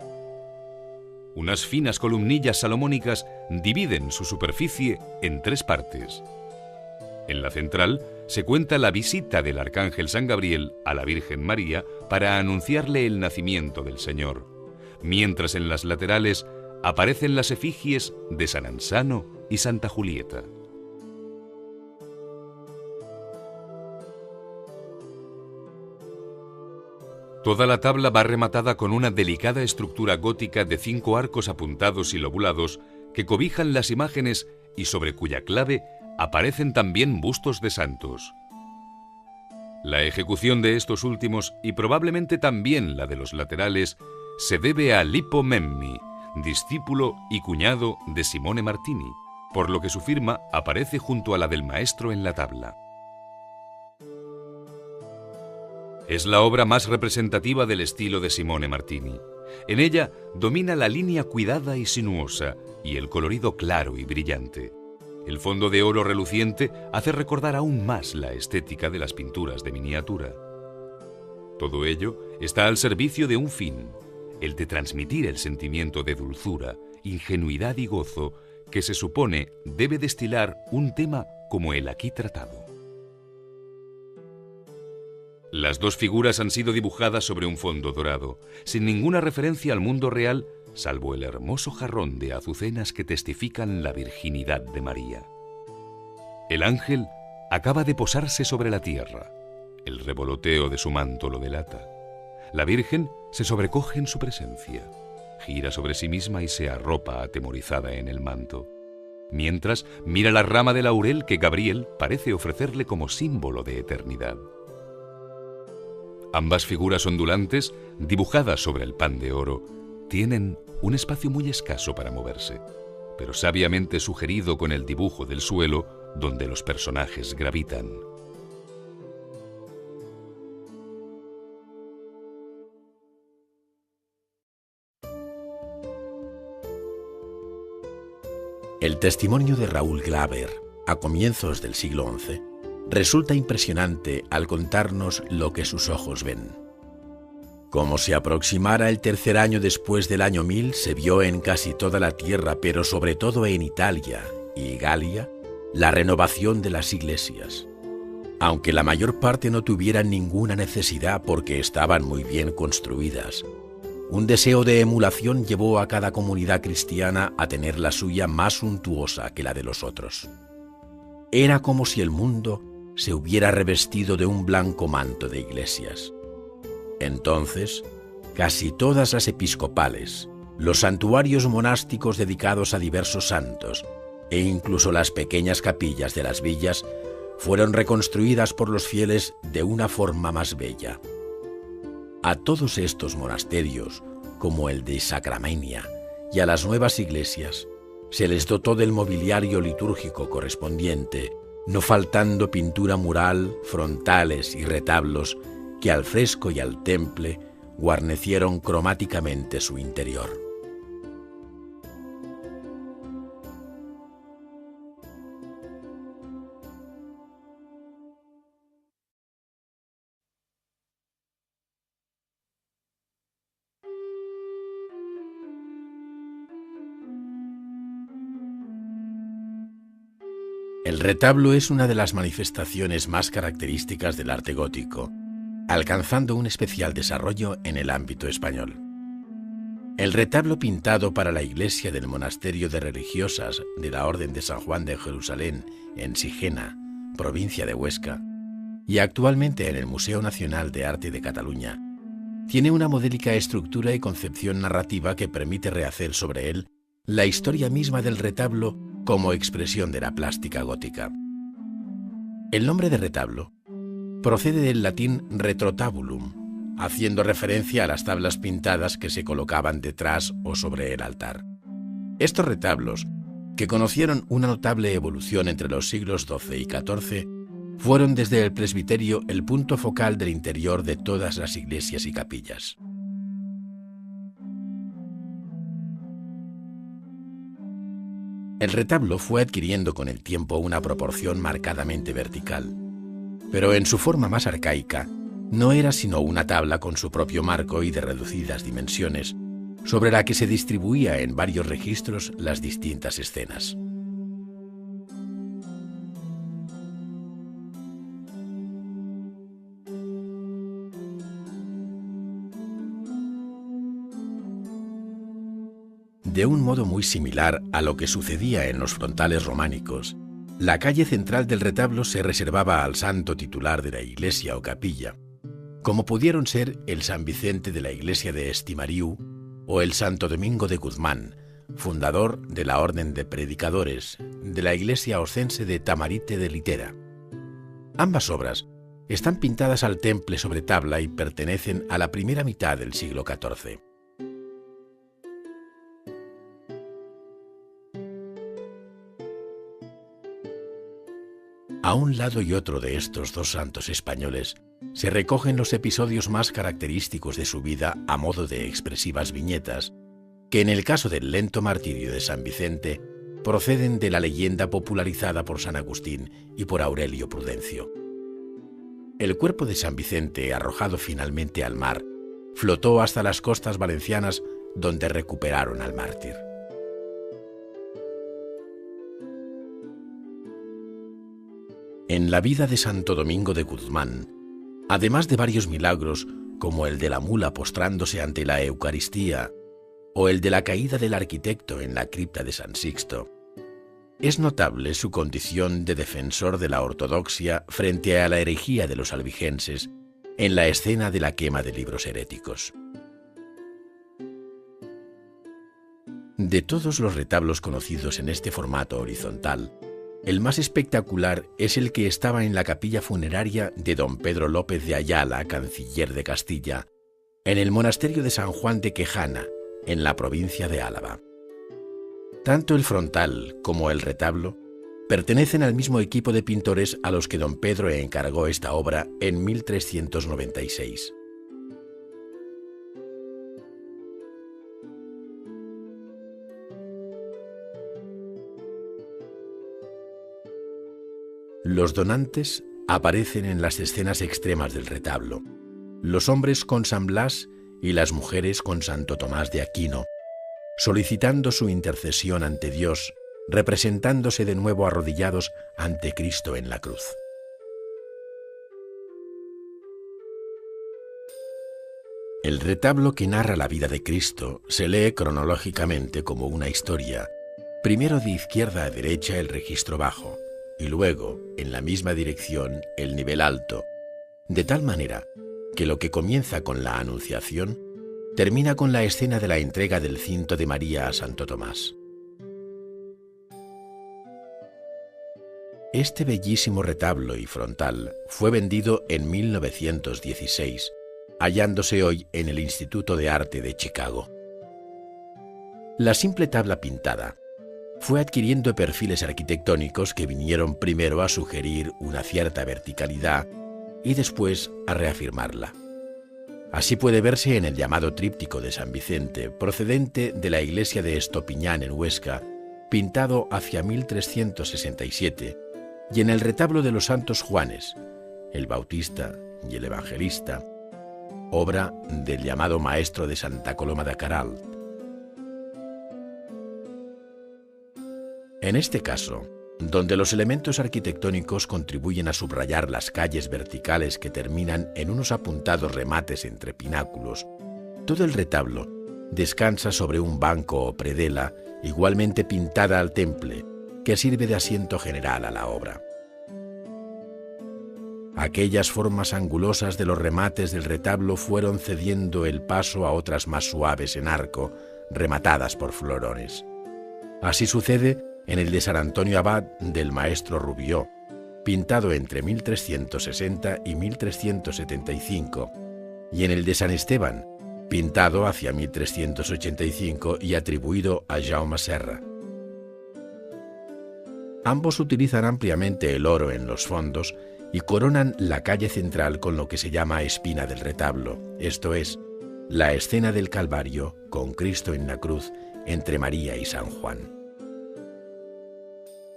Unas finas columnillas salomónicas dividen su superficie en 3 partes. En la central se cuenta la visita del arcángel San Gabriel a la Virgen María para anunciarle el nacimiento del Señor, mientras en las laterales aparecen las efigies de San Ansano y Santa Julieta. Toda la tabla va rematada con una delicada estructura gótica de 5 arcos apuntados y lobulados que cobijan las imágenes y sobre cuya clave aparecen también bustos de santos. La ejecución de estos últimos, y probablemente también la de los laterales, se debe a Lippo Memmi, discípulo y cuñado de Simone Martini, por lo que su firma aparece junto a la del maestro en la tabla. Es la obra más representativa del estilo de Simone Martini. En ella domina la línea cuidada y sinuosa y el colorido claro y brillante. El fondo de oro reluciente hace recordar aún más la estética de las pinturas de miniatura. Todo ello está al servicio de un fin, el de transmitir el sentimiento de dulzura, ingenuidad y gozo que se supone debe destilar un tema como el aquí tratado. Las 2 figuras han sido dibujadas sobre un fondo dorado, sin ninguna referencia al mundo real, salvo el hermoso jarrón de azucenas que testifican la virginidad de María. El ángel acaba de posarse sobre la tierra. El revoloteo de su manto lo delata. La Virgen se sobrecoge en su presencia, gira sobre sí misma y se arropa atemorizada en el manto, mientras mira la rama de laurel que Gabriel parece ofrecerle como símbolo de eternidad. Ambas figuras ondulantes, dibujadas sobre el pan de oro, tienen un espacio muy escaso para moverse, pero sabiamente sugerido con el dibujo del suelo donde los personajes gravitan. El testimonio de Raúl Glaber, a comienzos del siglo XI, resulta impresionante al contarnos lo que sus ojos ven. Como se aproximara el 3er año después del año 1000, se vio en casi toda la tierra, pero sobre todo en Italia y Galia, la renovación de las iglesias. Aunque la mayor parte no tuvieran ninguna necesidad porque estaban muy bien construidas, un deseo de emulación llevó a cada comunidad cristiana a tener la suya más suntuosa que la de los otros. Era como si el mundo se hubiera revestido de un blanco manto de iglesias. Entonces, casi todas las episcopales, los santuarios monásticos dedicados a diversos santos e incluso las pequeñas capillas de las villas fueron reconstruidas por los fieles de una forma más bella. A todos estos monasterios, como el de Sacramenia, y a las nuevas iglesias, se les dotó del mobiliario litúrgico correspondiente, no faltando pintura mural, frontales y retablos que al fresco y al temple guarnecieron cromáticamente su interior. El retablo es una de las manifestaciones más características del arte gótico alcanzando un especial desarrollo en el ámbito español. El retablo pintado para la iglesia del monasterio de religiosas de la Orden de San Juan de Jerusalén en Sigena, provincia de Huesca, y actualmente en el Museo Nacional de Arte de Cataluña, tiene una modélica estructura y concepción narrativa que permite rehacer sobre él la historia misma del retablo como expresión de la plástica gótica. El nombre de retablo procede del latín retrotabulum, haciendo referencia a las tablas pintadas que se colocaban detrás o sobre el altar. Estos retablos, que conocieron una notable evolución entre los siglos XII y XIV, fueron desde el presbiterio el punto focal del interior de todas las iglesias y capillas. El retablo fue adquiriendo con el tiempo una proporción marcadamente vertical, pero en su forma más arcaica no era sino una tabla con su propio marco y de reducidas dimensiones, sobre la que se distribuía en varios registros las distintas escenas. De un modo muy similar a lo que sucedía en los frontales románicos, la calle central del retablo se reservaba al santo titular de la iglesia o capilla, como pudieron ser el San Vicente de la iglesia de Estimariu o el Santo Domingo de Guzmán, fundador de la Orden de Predicadores de la iglesia oscense de Tamarite de Litera. Ambas obras están pintadas al temple sobre tabla y pertenecen a la primera mitad del siglo XIV. A un lado y otro de estos dos santos españoles se recogen los episodios más característicos de su vida a modo de expresivas viñetas, que en el caso del lento martirio de San Vicente proceden de la leyenda popularizada por San Agustín y por Aurelio Prudencio. El cuerpo de San Vicente, arrojado finalmente al mar, flotó hasta las costas valencianas, donde recuperaron al mártir. En la vida de Santo Domingo de Guzmán, además de varios milagros como el de la mula postrándose ante la Eucaristía o el de la caída del arquitecto en la cripta de San Sixto, es notable su condición de defensor de la ortodoxia frente a la herejía de los albigenses en la escena de la quema de libros heréticos. De todos los retablos conocidos en este formato horizontal, el más espectacular es el que estaba en la capilla funeraria de don Pedro López de Ayala, canciller de Castilla, en el monasterio de San Juan de Quejana, en la provincia de Álava. Tanto el frontal como el retablo pertenecen al mismo equipo de pintores a los que don Pedro encargó esta obra en 1396. Los donantes aparecen en las escenas extremas del retablo, los hombres con San Blas y las mujeres con Santo Tomás de Aquino, solicitando su intercesión ante Dios, representándose de nuevo arrodillados ante Cristo en la cruz. El retablo que narra la vida de Cristo se lee cronológicamente como una historia, primero de izquierda a derecha el registro bajo, y luego, en la misma dirección, el nivel alto, de tal manera que lo que comienza con la Anunciación termina con la escena de la entrega del cinto de María a Santo Tomás. Este bellísimo retablo y frontal fue vendido en 1916, hallándose hoy en el Instituto de Arte de Chicago. La simple tabla pintada fue adquiriendo perfiles arquitectónicos que vinieron primero a sugerir una cierta verticalidad y después a reafirmarla. Así puede verse en el llamado tríptico de San Vicente, procedente de la iglesia de Estopiñán en Huesca, pintado hacia 1367, y en el retablo de los santos Juanes, el Bautista y el Evangelista, obra del llamado maestro de Santa Coloma de Queralt. En este caso, donde los elementos arquitectónicos contribuyen a subrayar las calles verticales que terminan en unos apuntados remates entre pináculos. Todo el retablo descansa sobre un banco o predela igualmente pintada al temple, que sirve de asiento general a la obra. Aquellas formas angulosas de los remates del retablo fueron cediendo el paso a otras más suaves en arco, rematadas por florones. Así sucede en el de San Antonio Abad del maestro Rubió, pintado entre 1360 y 1375, y en el de San Esteban, pintado hacia 1385 y atribuido a Jaume Serra. Ambos utilizan ampliamente el oro en los fondos y coronan la calle central con lo que se llama espina del retablo, esto es, la escena del Calvario con Cristo en la cruz entre María y San Juan.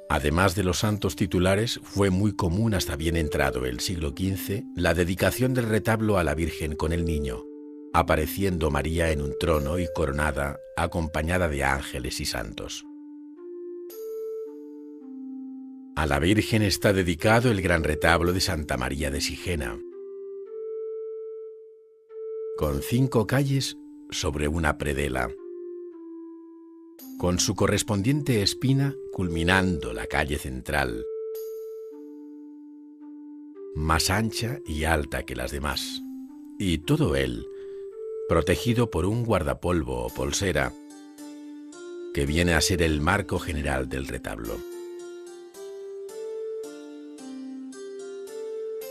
Además de los santos titulares, fue muy común hasta bien entrado el siglo XV la dedicación del retablo a la Virgen con el Niño, apareciendo María en un trono y coronada, acompañada de ángeles y santos. A la Virgen está dedicado el gran retablo de Santa María de Sigena, con 5 calles sobre una predela, con su correspondiente espina culminando la calle central, más ancha y alta que las demás, y todo él protegido por un guardapolvo o polsera que viene a ser el marco general del retablo.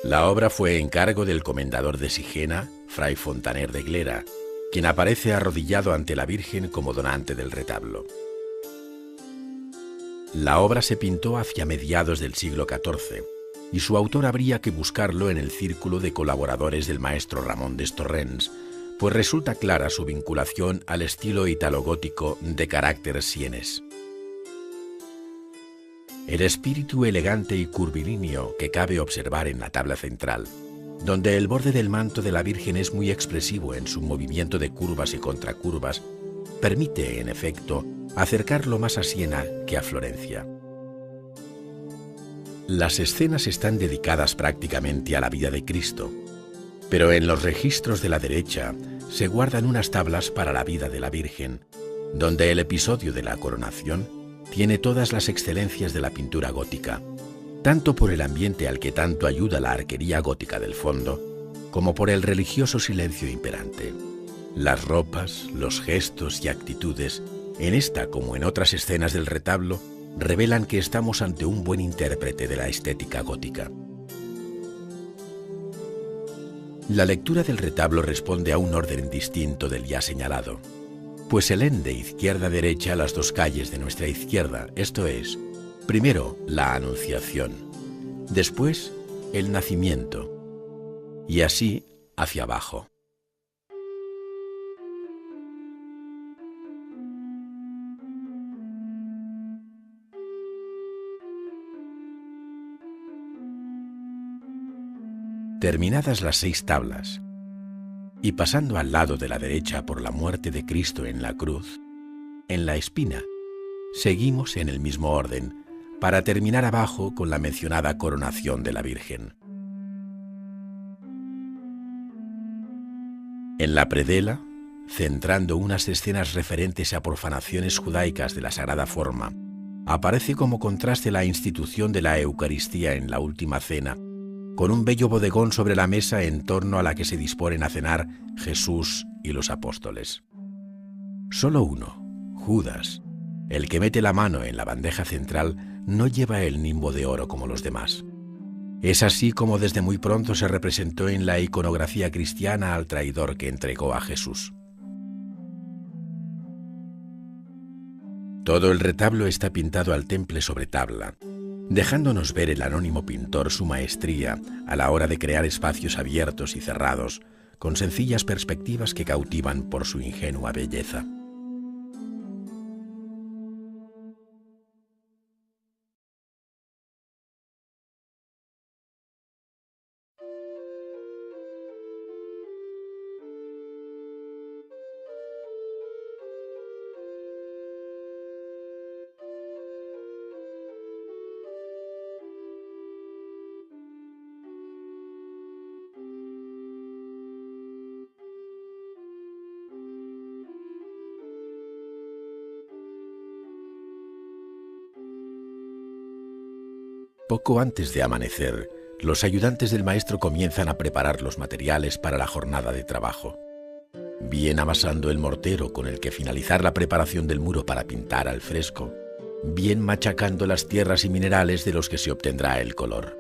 La obra fue encargo del comendador de Sigena, fray Fontaner de Glera, quien aparece arrodillado ante la Virgen como donante del retablo. La obra se pintó hacia mediados del siglo XIV, y su autor habría que buscarlo en el círculo de colaboradores del maestro Ramón de Torrents, pues resulta clara su vinculación al estilo italogótico de carácter sienes. El espíritu elegante y curvilíneo que cabe observar en la tabla central, donde el borde del manto de la Virgen es muy expresivo en su movimiento de curvas y contracurvas, permite, en efecto, acercarlo más a Siena que a Florencia. Las escenas están dedicadas prácticamente a la vida de Cristo, pero en los registros de la derecha se guardan unas tablas para la vida de la Virgen, donde el episodio de la coronación tiene todas las excelencias de la pintura gótica, tanto por el ambiente al que tanto ayuda la arquería gótica del fondo, como por el religioso silencio imperante. Las ropas, los gestos y actitudes, en esta como en otras escenas del retablo, revelan que estamos ante un buen intérprete de la estética gótica. La lectura del retablo responde a un orden distinto del ya señalado, pues se leen de izquierda a derecha las 2 calles de nuestra izquierda, esto es, primero la Anunciación, después el Nacimiento, y así hacia abajo. Terminadas las 6 tablas, y pasando al lado de la derecha por la muerte de Cristo en la cruz, en la espina, seguimos en el mismo orden, para terminar abajo con la mencionada coronación de la Virgen. En la predela, centrando unas escenas referentes a profanaciones judaicas de la Sagrada Forma, aparece como contraste la institución de la Eucaristía en la Última Cena, con un bello bodegón sobre la mesa en torno a la que se disponen a cenar Jesús y los apóstoles. Solo uno, Judas, el que mete la mano en la bandeja central, no lleva el nimbo de oro como los demás. Es así como desde muy pronto se representó en la iconografía cristiana al traidor que entregó a Jesús. Todo el retablo está pintado al temple sobre tabla, dejándonos ver el anónimo pintor su maestría a la hora de crear espacios abiertos y cerrados, con sencillas perspectivas que cautivan por su ingenua belleza. Poco antes de amanecer, los ayudantes del maestro comienzan a preparar los materiales para la jornada de trabajo. Bien amasando el mortero con el que finalizar la preparación del muro para pintar al fresco, bien machacando las tierras y minerales de los que se obtendrá el color.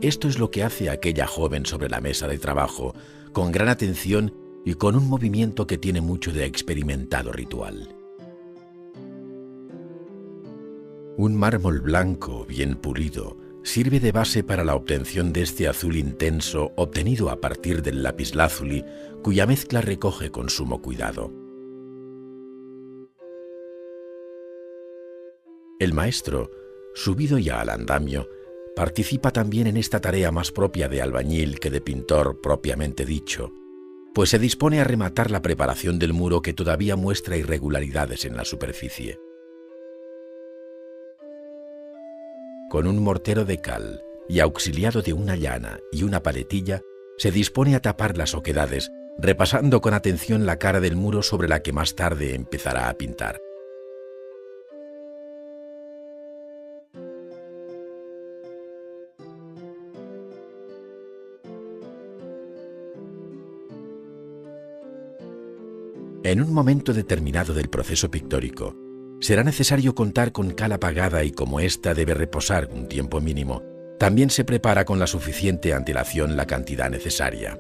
Esto es lo que hace aquella joven sobre la mesa de trabajo, con gran atención y con un movimiento que tiene mucho de experimentado ritual. Un mármol blanco, bien pulido, sirve de base para la obtención de este azul intenso obtenido a partir del lapislázuli, cuya mezcla recoge con sumo cuidado. El maestro, subido ya al andamio, participa también en esta tarea más propia de albañil que de pintor propiamente dicho, pues se dispone a rematar la preparación del muro que todavía muestra irregularidades en la superficie. Con un mortero de cal y auxiliado de una llana y una paletilla, se dispone a tapar las oquedades, repasando con atención la cara del muro sobre la que más tarde empezará a pintar. En un momento determinado del proceso pictórico, será necesario contar con cal apagada y como ésta debe reposar un tiempo mínimo, también se prepara con la suficiente antelación la cantidad necesaria.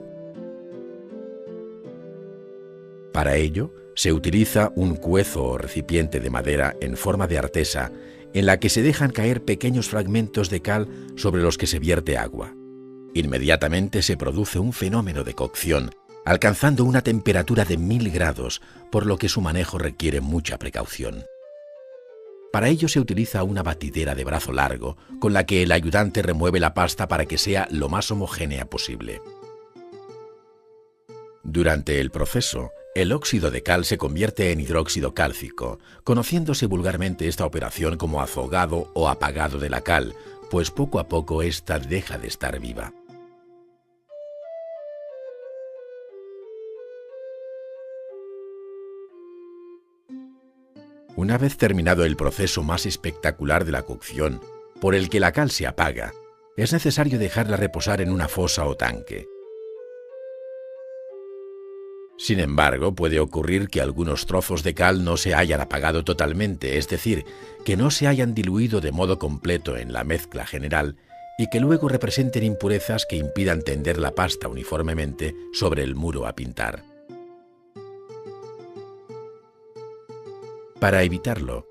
Para ello, se utiliza un cuezo o recipiente de madera en forma de artesa en la que se dejan caer pequeños fragmentos de cal sobre los que se vierte agua. Inmediatamente se produce un fenómeno de cocción, alcanzando una temperatura de 1000 grados, por lo que su manejo requiere mucha precaución. Para ello se utiliza una batidera de brazo largo, con la que el ayudante remueve la pasta para que sea lo más homogénea posible. Durante el proceso, el óxido de cal se convierte en hidróxido cálcico, conociéndose vulgarmente esta operación como azogado o apagado de la cal, pues poco a poco ésta deja de estar viva. Una vez terminado el proceso más espectacular de la cocción, por el que la cal se apaga, es necesario dejarla reposar en una fosa o tanque. Sin embargo, puede ocurrir que algunos trozos de cal no se hayan apagado totalmente, es decir, que no se hayan diluido de modo completo en la mezcla general y que luego representen impurezas que impidan tender la pasta uniformemente sobre el muro a pintar. Para evitarlo,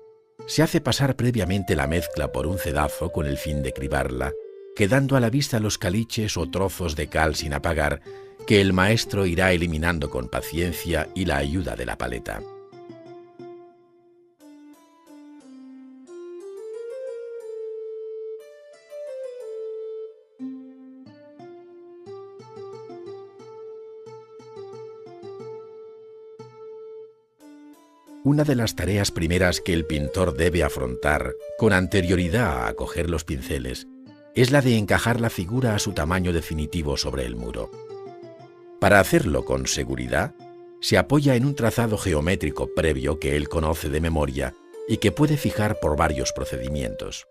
se hace pasar previamente la mezcla por un cedazo con el fin de cribarla, quedando a la vista los caliches o trozos de cal sin apagar, que el maestro irá eliminando con paciencia y la ayuda de la paleta. Una de las tareas primeras que el pintor debe afrontar con anterioridad a coger los pinceles es la de encajar la figura a su tamaño definitivo sobre el muro. Para hacerlo con seguridad, se apoya en un trazado geométrico previo que él conoce de memoria y que puede fijar por varios procedimientos.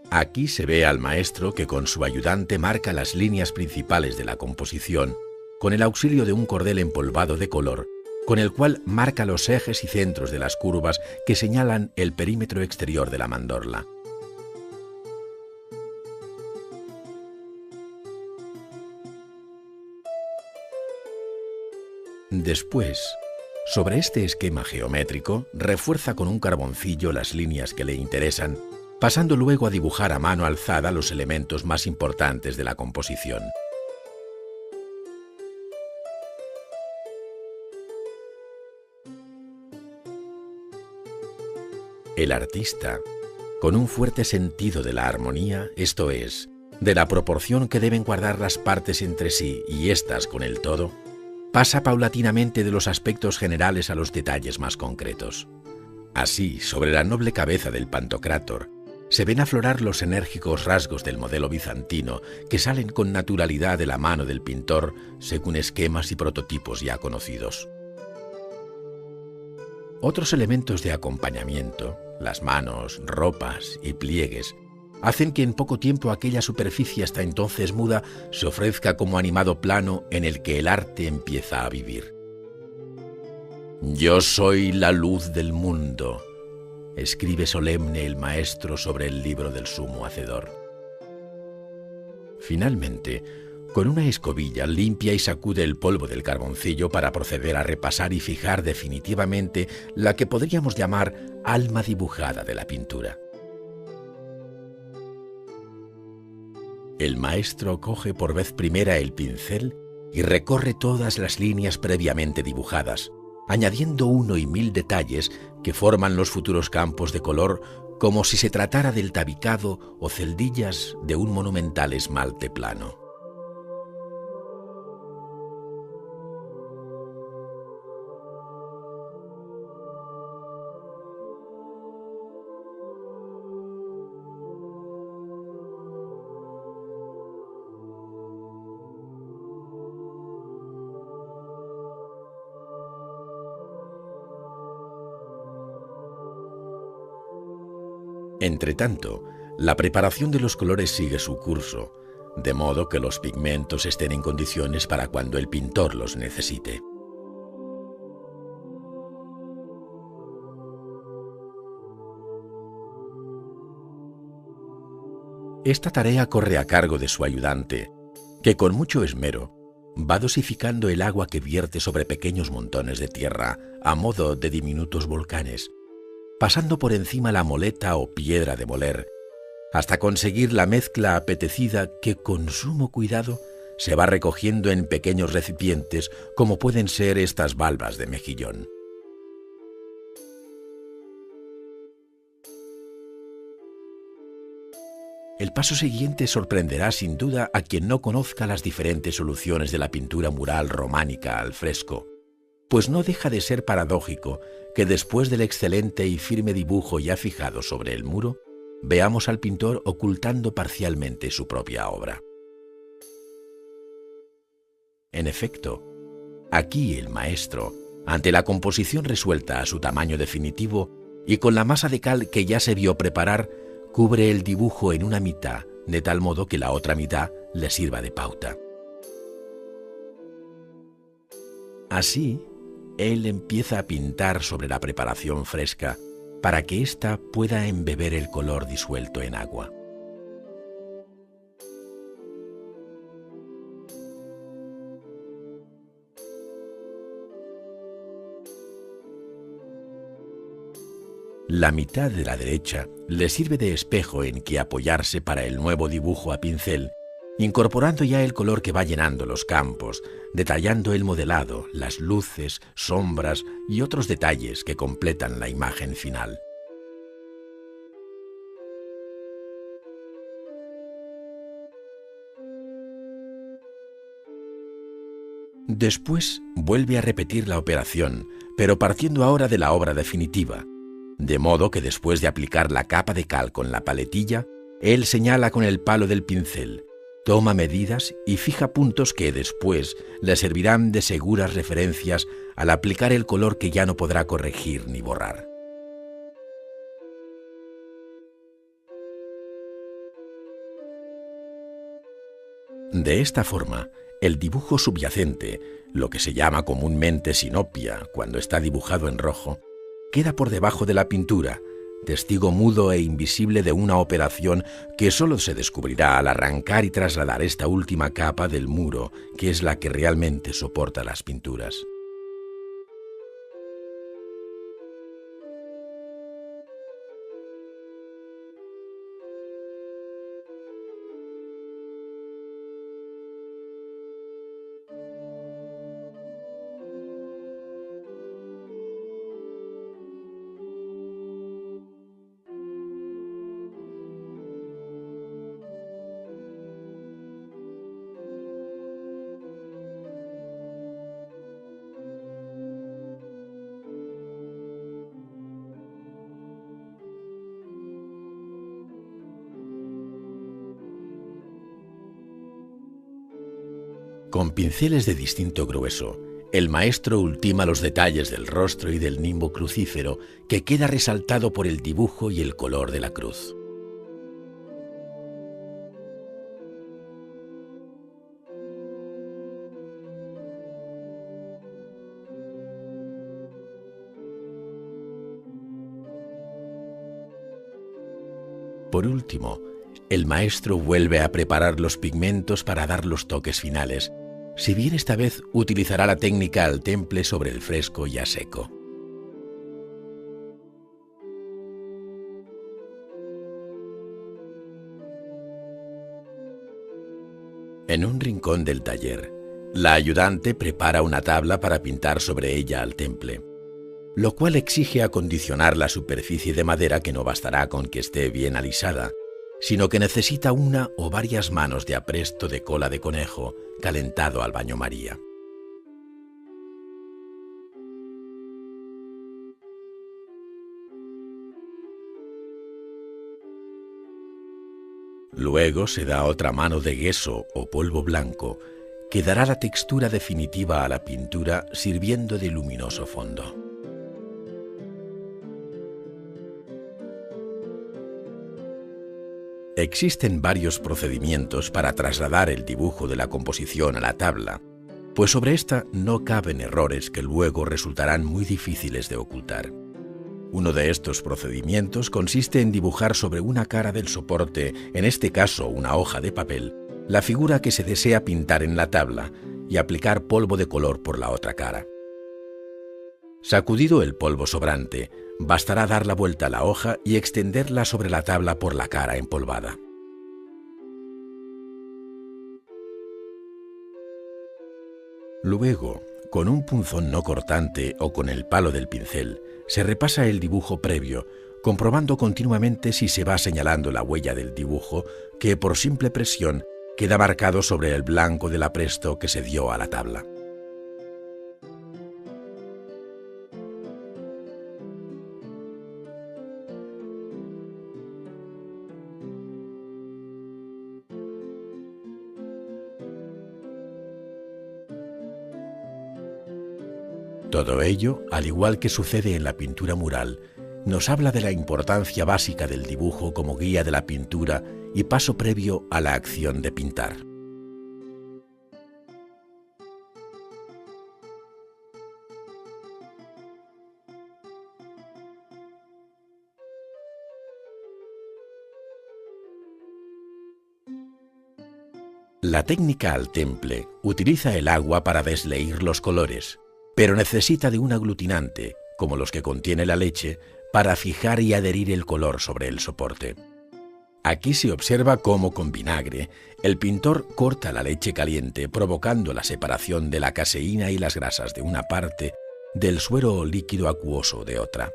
Aquí se ve al maestro que con su ayudante marca las líneas principales de la composición con el auxilio de un cordel empolvado de color, con el cual marca los ejes y centros de las curvas que señalan el perímetro exterior de la mandorla. Después, sobre este esquema geométrico, refuerza con un carboncillo las líneas que le interesan, pasando luego a dibujar a mano alzada los elementos más importantes de la composición. El artista, con un fuerte sentido de la armonía, esto es, de la proporción que deben guardar las partes entre sí y éstas con el todo, pasa paulatinamente de los aspectos generales a los detalles más concretos. Así, sobre la noble cabeza del Pantocrátor, se ven aflorar los enérgicos rasgos del modelo bizantino que salen con naturalidad de la mano del pintor según esquemas y prototipos ya conocidos. Otros elementos de acompañamiento, las manos, ropas y pliegues, hacen que en poco tiempo aquella superficie hasta entonces muda se ofrezca como animado plano en el que el arte empieza a vivir. «Yo soy la luz del mundo», escribe solemne el maestro sobre el libro del sumo hacedor. Finalmente, con una escobilla limpia y sacude el polvo del carboncillo para proceder a repasar y fijar definitivamente la que podríamos llamar alma dibujada de la pintura. El maestro coge por vez primera el pincel y recorre todas las líneas previamente dibujadas, añadiendo 1 y 1000 detalles que forman los futuros campos de color como si se tratara del tabicado o celdillas de un monumental esmalte plano. Entretanto, la preparación de los colores sigue su curso, de modo que los pigmentos estén en condiciones para cuando el pintor los necesite. Esta tarea corre a cargo de su ayudante, que con mucho esmero va dosificando el agua que vierte sobre pequeños montones de tierra a modo de diminutos volcanes, pasando por encima la moleta o piedra de moler, hasta conseguir la mezcla apetecida que con sumo cuidado se va recogiendo en pequeños recipientes como pueden ser estas valvas de mejillón. El paso siguiente sorprenderá sin duda a quien no conozca las diferentes soluciones de la pintura mural románica al fresco, pues no deja de ser paradójico que después del excelente y firme dibujo ya fijado sobre el muro, veamos al pintor ocultando parcialmente su propia obra. En efecto, aquí el maestro, ante la composición resuelta a su tamaño definitivo y con la masa de cal que ya se vio preparar, cubre el dibujo en una mitad, de tal modo que la otra mitad le sirva de pauta. Así, él empieza a pintar sobre la preparación fresca para que ésta pueda embeber el color disuelto en agua. La mitad de la derecha le sirve de espejo en que apoyarse para el nuevo dibujo a pincel, incorporando ya el color que va llenando los campos, detallando el modelado, las luces, sombras y otros detalles que completan la imagen final. Después vuelve a repetir la operación, pero partiendo ahora de la obra definitiva, de modo que después de aplicar la capa de cal con la paletilla, él señala con el palo del pincel, toma medidas y fija puntos que después le servirán de seguras referencias al aplicar el color que ya no podrá corregir ni borrar. De esta forma, el dibujo subyacente, lo que se llama comúnmente sinopia cuando está dibujado en rojo, queda por debajo de la pintura, testigo mudo e invisible de una operación que solo se descubrirá al arrancar y trasladar esta última capa del muro, que es la que realmente soporta las pinturas. Con pinceles de distinto grueso, el maestro ultima los detalles del rostro y del nimbo crucífero que queda resaltado por el dibujo y el color de la cruz. Por último, el maestro vuelve a preparar los pigmentos para dar los toques finales, si bien esta vez utilizará la técnica al temple sobre el fresco ya seco. En un rincón del taller, la ayudante prepara una tabla para pintar sobre ella al temple, lo cual exige acondicionar la superficie de madera, que no bastará con que esté bien alisada, sino que necesita una o varias manos de apresto de cola de conejo calentado al baño María. Luego se da otra mano de yeso o polvo blanco que dará la textura definitiva a la pintura, sirviendo de luminoso fondo. Existen varios procedimientos para trasladar el dibujo de la composición a la tabla, pues sobre esta no caben errores que luego resultarán muy difíciles de ocultar. Uno de estos procedimientos consiste en dibujar sobre una cara del soporte, en este caso una hoja de papel, la figura que se desea pintar en la tabla y aplicar polvo de color por la otra cara. Sacudido el polvo sobrante, bastará dar la vuelta a la hoja y extenderla sobre la tabla por la cara empolvada. Luego, con un punzón no cortante o con el palo del pincel, se repasa el dibujo previo, comprobando continuamente si se va señalando la huella del dibujo, que por simple presión queda marcado sobre el blanco del apresto que se dio a la tabla. Todo ello, al igual que sucede en la pintura mural, nos habla de la importancia básica del dibujo como guía de la pintura y paso previo a la acción de pintar. La técnica al temple utiliza el agua para desleír los colores, pero necesita de un aglutinante, como los que contiene la leche, para fijar y adherir el color sobre el soporte. Aquí se observa cómo con vinagre el pintor corta la leche caliente, provocando la separación de la caseína y las grasas de una parte del suero o líquido acuoso de otra.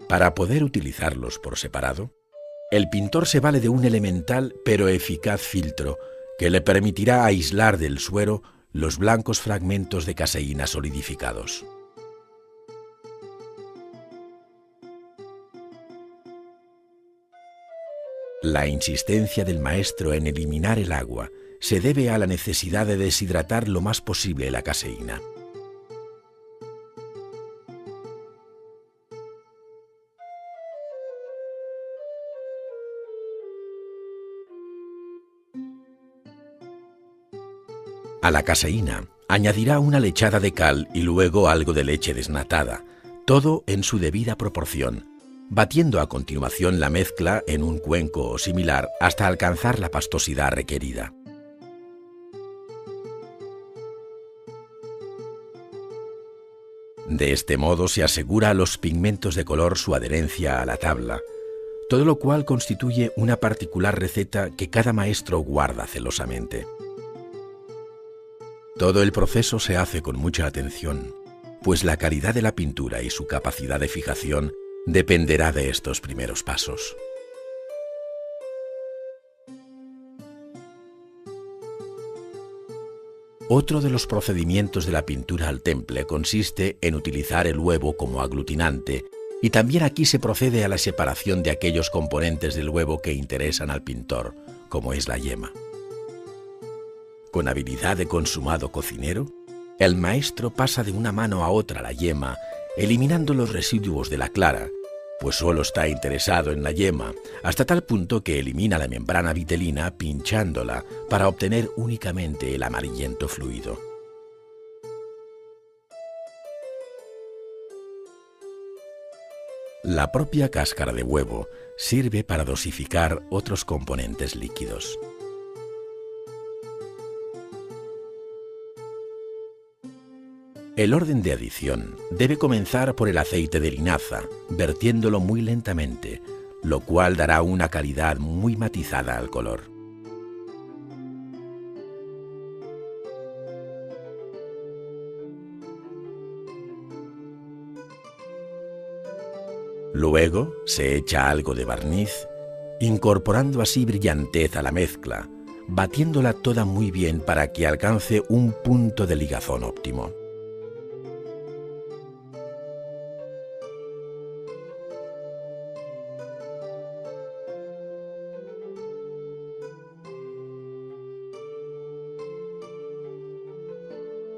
Para poder utilizarlos por separado, el pintor se vale de un elemental pero eficaz filtro que le permitirá aislar del suero los blancos fragmentos de caseína solidificados. La insistencia del maestro en eliminar el agua se debe a la necesidad de deshidratar lo más posible la caseína. A la caseína añadirá una lechada de cal y luego algo de leche desnatada, todo en su debida proporción, batiendo a continuación la mezcla en un cuenco o similar hasta alcanzar la pastosidad requerida. De este modo se asegura a los pigmentos de color su adherencia a la tabla, todo lo cual constituye una particular receta que cada maestro guarda celosamente. Todo el proceso se hace con mucha atención, pues la calidad de la pintura y su capacidad de fijación dependerá de estos primeros pasos. Otro de los procedimientos de la pintura al temple consiste en utilizar el huevo como aglutinante, y también aquí se procede a la separación de aquellos componentes del huevo que interesan al pintor, como es la yema. Con habilidad de consumado cocinero, el maestro pasa de una mano a otra la yema, eliminando los residuos de la clara, pues solo está interesado en la yema, hasta tal punto que elimina la membrana vitelina pinchándola para obtener únicamente el amarillento fluido. La propia cáscara de huevo sirve para dosificar otros componentes líquidos. El orden de adición debe comenzar por el aceite de linaza, vertiéndolo muy lentamente, lo cual dará una calidad muy matizada al color. Luego se echa algo de barniz, incorporando así brillantez a la mezcla, batiéndola toda muy bien para que alcance un punto de ligazón óptimo.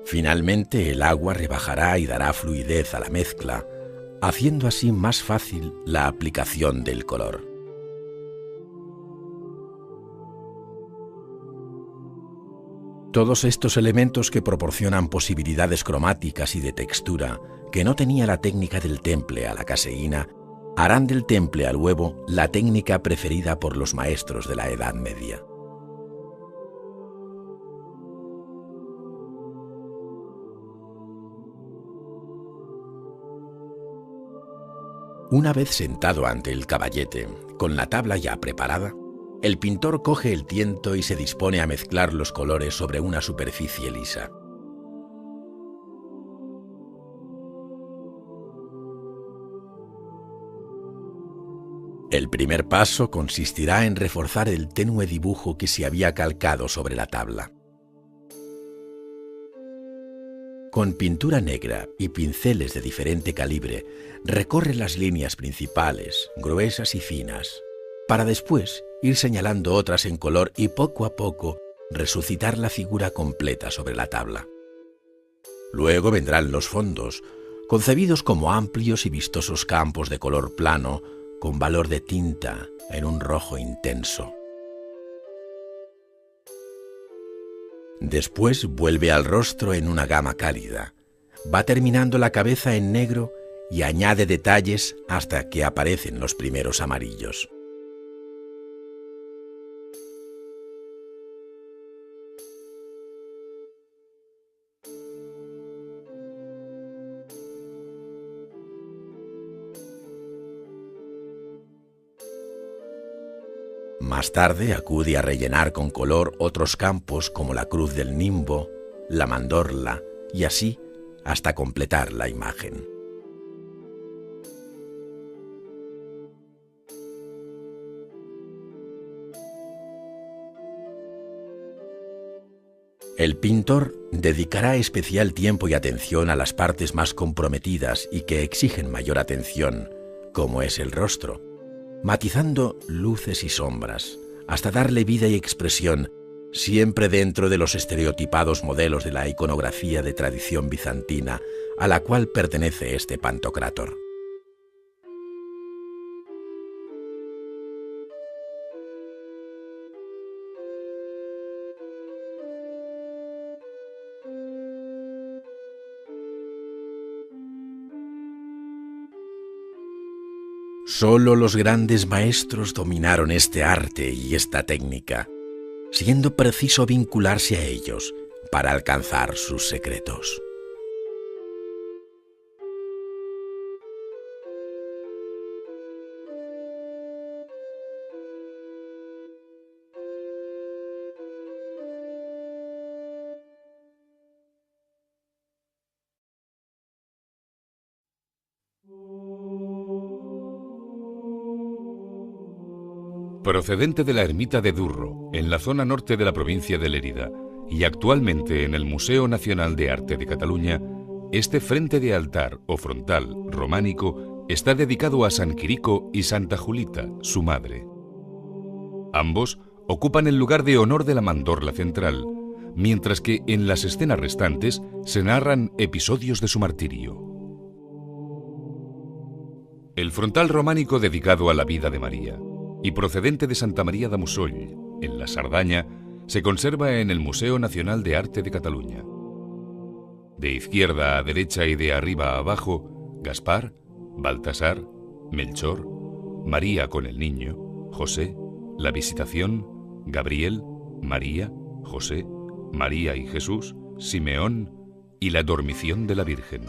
Finalmente, el agua rebajará y dará fluidez a la mezcla, haciendo así más fácil la aplicación del color. Todos estos elementos que proporcionan posibilidades cromáticas y de textura que no tenía la técnica del temple a la caseína, harán del temple al huevo la técnica preferida por los maestros de la Edad Media. Una vez sentado ante el caballete, con la tabla ya preparada, el pintor coge el tiento y se dispone a mezclar los colores sobre una superficie lisa. El primer paso consistirá en reforzar el tenue dibujo que se había calcado sobre la tabla. Con pintura negra y pinceles de diferente calibre, recorre las líneas principales, gruesas y finas, para después ir señalando otras en color y poco a poco resucitar la figura completa sobre la tabla. Luego vendrán los fondos, concebidos como amplios y vistosos campos de color plano con valor de tinta en un rojo intenso. Después vuelve al rostro en una gama cálida, va terminando la cabeza en negro y añade detalles hasta que aparecen los primeros amarillos. Más tarde acude a rellenar con color otros campos como la cruz del nimbo, la mandorla y así hasta completar la imagen. El pintor dedicará especial tiempo y atención a las partes más comprometidas y que exigen mayor atención, como es el rostro, matizando luces y sombras, hasta darle vida y expresión, siempre dentro de los estereotipados modelos de la iconografía de tradición bizantina, a la cual pertenece este Pantocrátor. Solo los grandes maestros dominaron este arte y esta técnica, siendo preciso vincularse a ellos para alcanzar sus secretos. Procedente de la ermita de Durro, en la zona norte de la provincia de Lérida, y actualmente en el Museo Nacional de Arte de Cataluña, este frente de altar o frontal románico está dedicado a San Quirico y Santa Julita, su madre. Ambos ocupan el lugar de honor de la mandorla central, mientras que en las escenas restantes se narran episodios de su martirio. El frontal románico dedicado a la vida de María y procedente de Santa María da Musoll, en la Sardaña, se conserva en el Museo Nacional de Arte de Cataluña. De izquierda a derecha y de arriba a abajo, Gaspar, Baltasar, Melchor, María con el niño, José, la visitación, Gabriel, María, José, María y Jesús, Simeón y la dormición de la Virgen.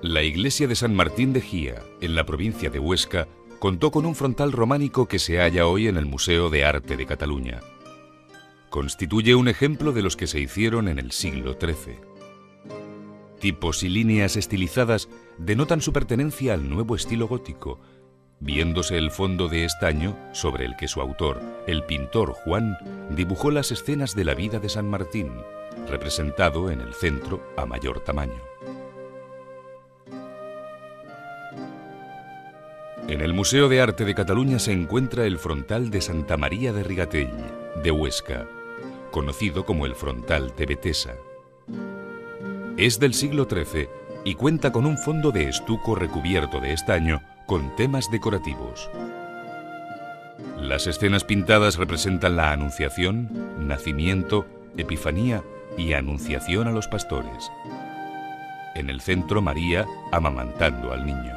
La iglesia de San Martín de Gía, en la provincia de Huesca, contó con un frontal románico que se halla hoy en el Museo de Arte de Cataluña. Constituye un ejemplo de los que se hicieron en el siglo XIII. Tipos y líneas estilizadas denotan su pertenencia al nuevo estilo gótico, viéndose el fondo de estaño sobre el que su autor, el pintor Juan, dibujó las escenas de la vida de San Martín, representado en el centro a mayor tamaño. En el Museo de Arte de Cataluña se encuentra el frontal de Santa María de Rigatell, de Huesca, conocido como el frontal de Betesa. Es del siglo XIII y cuenta con un fondo de estuco recubierto de estaño con temas decorativos. Las escenas pintadas representan la Anunciación, Nacimiento, Epifanía y Anunciación a los pastores. En el centro, María amamantando al niño.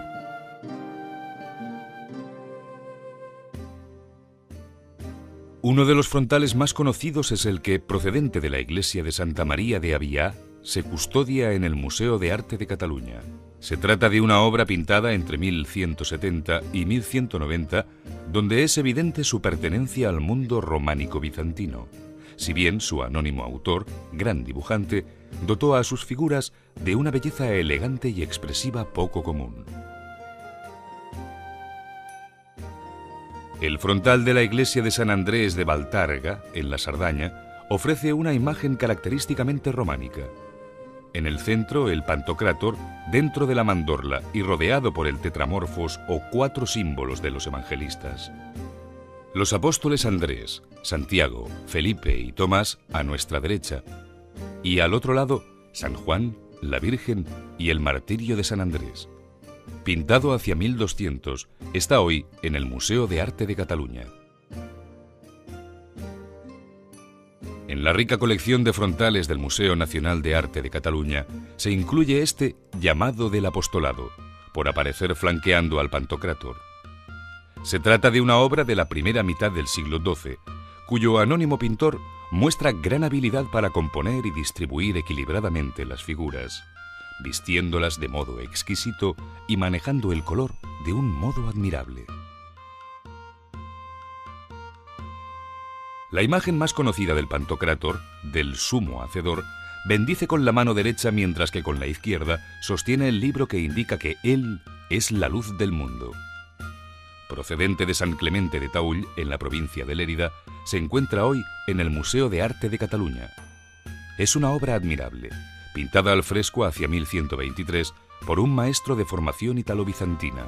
Uno de los frontales más conocidos es el que, procedente de la iglesia de Santa María de Avià, se custodia en el Museo de Arte de Cataluña. Se trata de una obra pintada entre 1170 y 1190, donde es evidente su pertenencia al mundo románico bizantino, si bien su anónimo autor, gran dibujante, dotó a sus figuras de una belleza elegante y expresiva poco común. El frontal de la iglesia de San Andrés de Baltarga, en la Sardaña, ofrece una imagen característicamente románica. En el centro, el Pantocrátor, dentro de la mandorla y rodeado por el tetramorfos o 4 símbolos de los evangelistas. Los apóstoles Andrés, Santiago, Felipe y Tomás a nuestra derecha, y al otro lado, San Juan, la Virgen y el martirio de San Andrés. Pintado hacia 1200, está hoy en el Museo de Arte de Cataluña. En la rica colección de frontales del Museo Nacional de Arte de Cataluña se incluye este llamado del apostolado, por aparecer flanqueando al Pantocrátor. Se trata de una obra de la primera mitad del siglo XII, cuyo anónimo pintor muestra gran habilidad para componer y distribuir equilibradamente las figuras, vistiéndolas de modo exquisito y manejando el color de un modo admirable. La imagen más conocida del Pantocrátor, del Sumo Hacedor, bendice con la mano derecha mientras que con la izquierda sostiene el libro que indica que él es la luz del mundo. Procedente de San Clemente de Taull, en la provincia de Lérida, se encuentra hoy en el Museo de Arte de Cataluña. Es una obra admirable, pintada al fresco hacia 1123 por un maestro de formación italo-bizantina.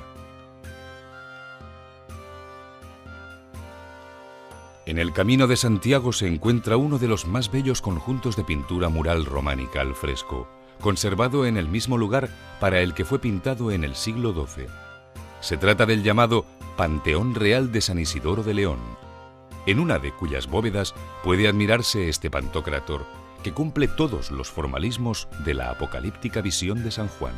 En el Camino de Santiago se encuentra uno de los más bellos conjuntos de pintura mural románica al fresco, conservado en el mismo lugar para el que fue pintado en el siglo XII. Se trata del llamado Panteón Real de San Isidoro de León, en una de cuyas bóvedas puede admirarse este Pantocrátor, que cumple todos los formalismos de la apocalíptica visión de San Juan.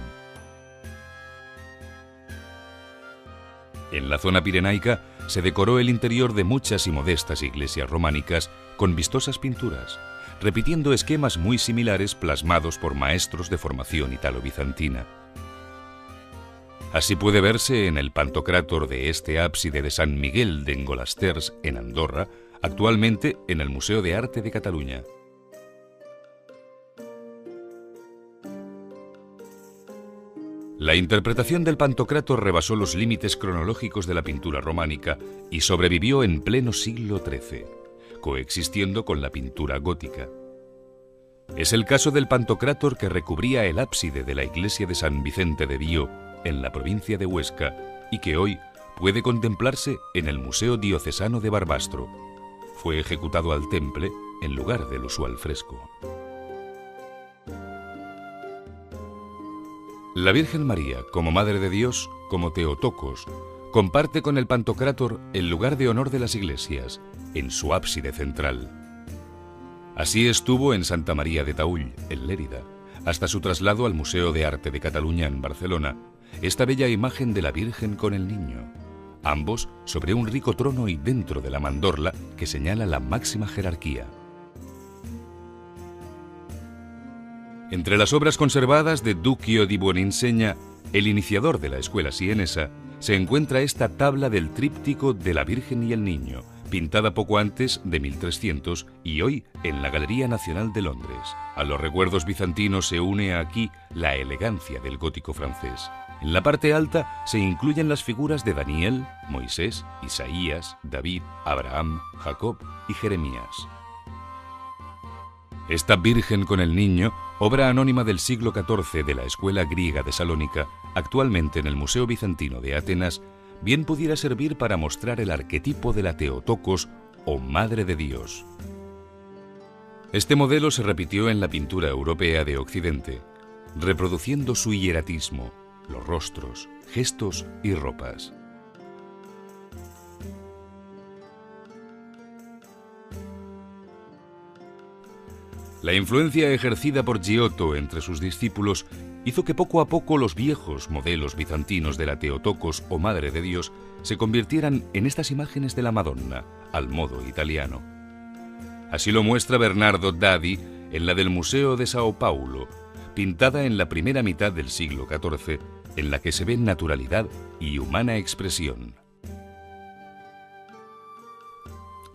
En la zona pirenaica se decoró el interior de muchas y modestas iglesias románicas con vistosas pinturas, repitiendo esquemas muy similares plasmados por maestros de formación italo-bizantina. Así puede verse en el Pantocrátor de este ábside de San Miguel de Engolasters, en Andorra, actualmente en el Museo de Arte de Cataluña. La interpretación del Pantocrátor rebasó los límites cronológicos de la pintura románica y sobrevivió en pleno siglo XIII, coexistiendo con la pintura gótica. Es el caso del Pantocrátor que recubría el ábside de la iglesia de San Vicente de Bió, en la provincia de Huesca, y que hoy puede contemplarse en el Museo Diocesano de Barbastro. Fue ejecutado al temple en lugar del usual fresco. La Virgen María, como Madre de Dios, como Theotokos, comparte con el Pantocrátor el lugar de honor de las iglesias, en su ábside central. Así estuvo en Santa María de Taull, en Lérida, hasta su traslado al Museo de Arte de Cataluña en Barcelona, esta bella imagen de la Virgen con el Niño, ambos sobre un rico trono y dentro de la mandorla que señala la máxima jerarquía. Entre las obras conservadas de Duccio di Buoninsegna, el iniciador de la escuela sienesa, se encuentra esta tabla del tríptico de la Virgen y el Niño, pintada poco antes de 1300 y hoy en la Galería Nacional de Londres. A los recuerdos bizantinos se une aquí la elegancia del gótico francés. En la parte alta se incluyen las figuras de Daniel, Moisés, Isaías, David, Abraham, Jacob y Jeremías. Esta Virgen con el Niño, obra anónima del siglo XIV de la Escuela Griega de Salónica, actualmente en el Museo Bizantino de Atenas, bien pudiera servir para mostrar el arquetipo de la Theotokos o Madre de Dios. Este modelo se repitió en la pintura europea de Occidente, reproduciendo su hieratismo, los rostros, gestos y ropas. La influencia ejercida por Giotto entre sus discípulos hizo que poco a poco los viejos modelos bizantinos de la Theotokos o Madre de Dios se convirtieran en estas imágenes de la Madonna, al modo italiano. Así lo muestra Bernardo Daddi en la del Museo de Sao Paulo, pintada en la primera mitad del siglo XIV, en la que se ve naturalidad y humana expresión.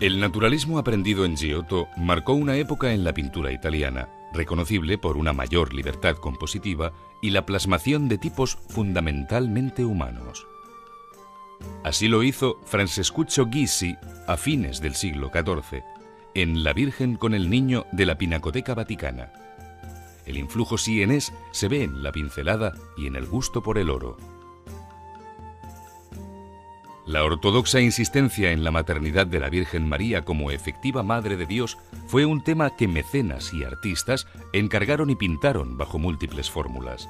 El naturalismo aprendido en Giotto marcó una época en la pintura italiana, reconocible por una mayor libertad compositiva y la plasmación de tipos fundamentalmente humanos. Así lo hizo Francescuccio Ghisi a fines del siglo XIV, en La Virgen con el Niño de la Pinacoteca Vaticana. El influjo sienés se ve en la pincelada y en el gusto por el oro. La ortodoxa insistencia en la maternidad de la Virgen María como efectiva Madre de Dios fue un tema que mecenas y artistas encargaron y pintaron bajo múltiples fórmulas.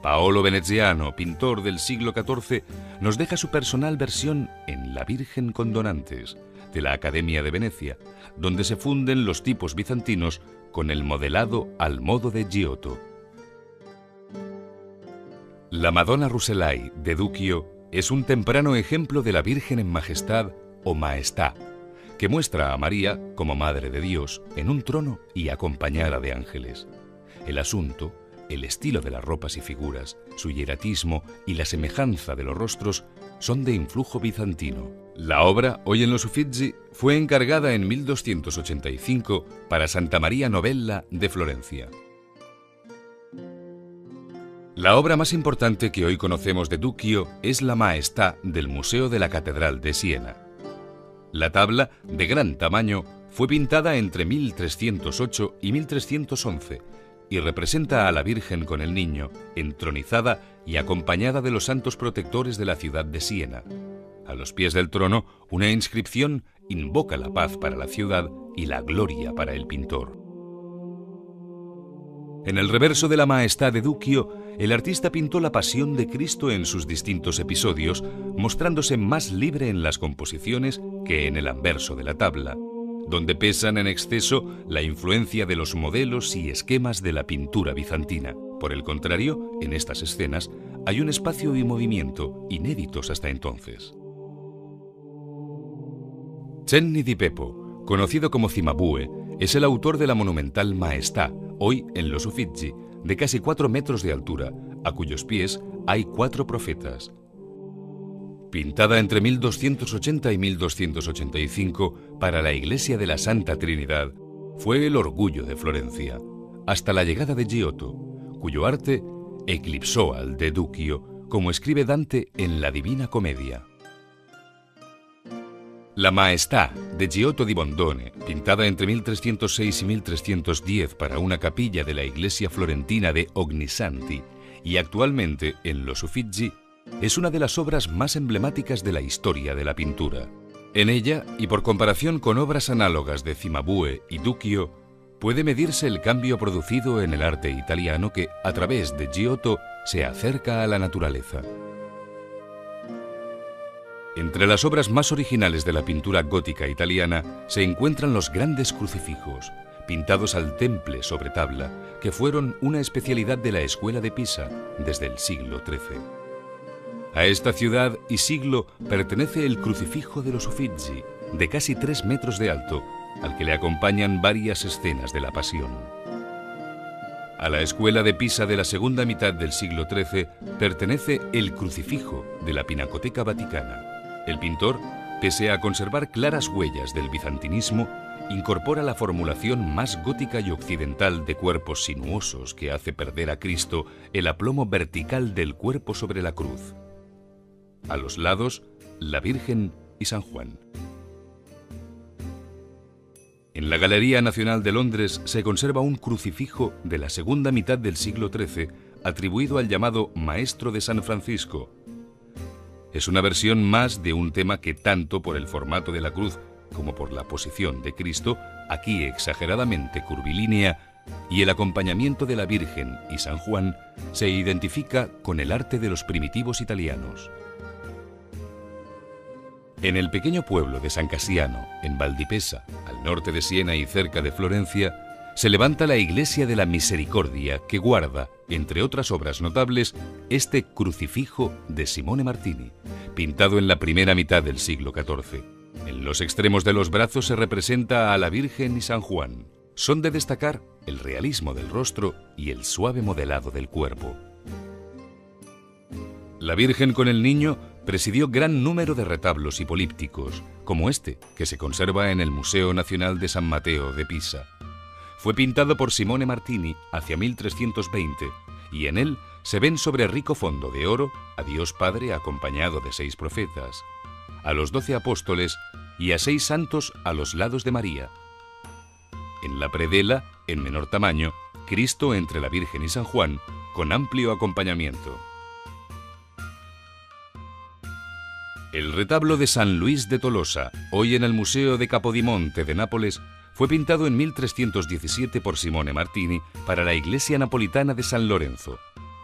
Paolo Veneziano, pintor del siglo XIV, nos deja su personal versión en La Virgen con Donantes, de la Academia de Venecia, donde se funden los tipos bizantinos con el modelado al modo de Giotto. La Madonna Rucellai de Duccio es un temprano ejemplo de la Virgen en Majestad o Maestà, que muestra a María como Madre de Dios en un trono y acompañada de ángeles. El asunto, el estilo de las ropas y figuras, su hieratismo y la semejanza de los rostros son de influjo bizantino. La obra, hoy en los Uffizi, fue encargada en 1285 para Santa María Novella de Florencia. La obra más importante que hoy conocemos de Duccio es la Maestà del Museo de la Catedral de Siena. La tabla, de gran tamaño, fue pintada entre 1308 y 1311 y representa a la Virgen con el Niño, entronizada y acompañada de los santos protectores de la ciudad de Siena. A los pies del trono, una inscripción invoca la paz para la ciudad y la gloria para el pintor. En el reverso de la Maestà de Duccio, el artista pintó la pasión de Cristo en sus distintos episodios, mostrándose más libre en las composiciones que en el anverso de la tabla, donde pesan en exceso la influencia de los modelos y esquemas de la pintura bizantina. Por el contrario, en estas escenas hay un espacio y movimiento inéditos hasta entonces. Cenni di Beppo, conocido como Cimabue, es el autor de la monumental Maestà, hoy en los Uffizi, de casi 4 metros de altura, a cuyos pies hay 4 profetas. Pintada entre 1280 y 1285 para la Iglesia de la Santa Trinidad, fue el orgullo de Florencia, hasta la llegada de Giotto, cuyo arte eclipsó al de Duccio, como escribe Dante en la Divina Comedia. La Maestà de Giotto di Bondone, pintada entre 1306 y 1310 para una capilla de la iglesia florentina de Ognissanti y actualmente en los Uffizi, es una de las obras más emblemáticas de la historia de la pintura. En ella, y por comparación con obras análogas de Cimabue y Duccio, puede medirse el cambio producido en el arte italiano que, a través de Giotto, se acerca a la naturaleza. Entre las obras más originales de la pintura gótica italiana se encuentran los grandes crucifijos, pintados al temple sobre tabla, que fueron una especialidad de la escuela de Pisa desde el siglo XIII. A esta ciudad y siglo pertenece el crucifijo de los Uffizi, de casi 3 metros de alto, al que le acompañan varias escenas de la Pasión. A la escuela de Pisa de la segunda mitad del siglo XIII pertenece el crucifijo de la Pinacoteca Vaticana. El pintor, pese a conservar claras huellas del bizantinismo, incorpora la formulación más gótica y occidental de cuerpos sinuosos que hace perder a Cristo el aplomo vertical del cuerpo sobre la cruz. A los lados, la Virgen y San Juan. En la Galería Nacional de Londres se conserva un crucifijo de la segunda mitad del siglo XIII atribuido al llamado Maestro de San Francisco. Es una versión más de un tema que tanto por el formato de la cruz como por la posición de Cristo, aquí exageradamente curvilínea, y el acompañamiento de la Virgen y San Juan, se identifica con el arte de los primitivos italianos. En el pequeño pueblo de San Casiano, en Valdipesa, al norte de Siena y cerca de Florencia, se levanta la Iglesia de la Misericordia, que guarda, entre otras obras notables, este crucifijo de Simone Martini, pintado en la primera mitad del siglo XIV. En los extremos de los brazos se representa a la Virgen y San Juan. Son de destacar el realismo del rostro y el suave modelado del cuerpo. La Virgen con el Niño presidió gran número de retablos hipolípticos, como este, que se conserva en el Museo Nacional de San Mateo de Pisa. Fue pintado por Simone Martini hacia 1320, y en él se ven sobre rico fondo de oro a Dios Padre acompañado de 6 profetas, a los 12 apóstoles y a 6 santos a los lados de María. En la predela, en menor tamaño, Cristo entre la Virgen y San Juan, con amplio acompañamiento. El retablo de San Luis de Tolosa, hoy en el Museo de Capodimonte de Nápoles, fue pintado en 1317 por Simone Martini para la iglesia napolitana de San Lorenzo.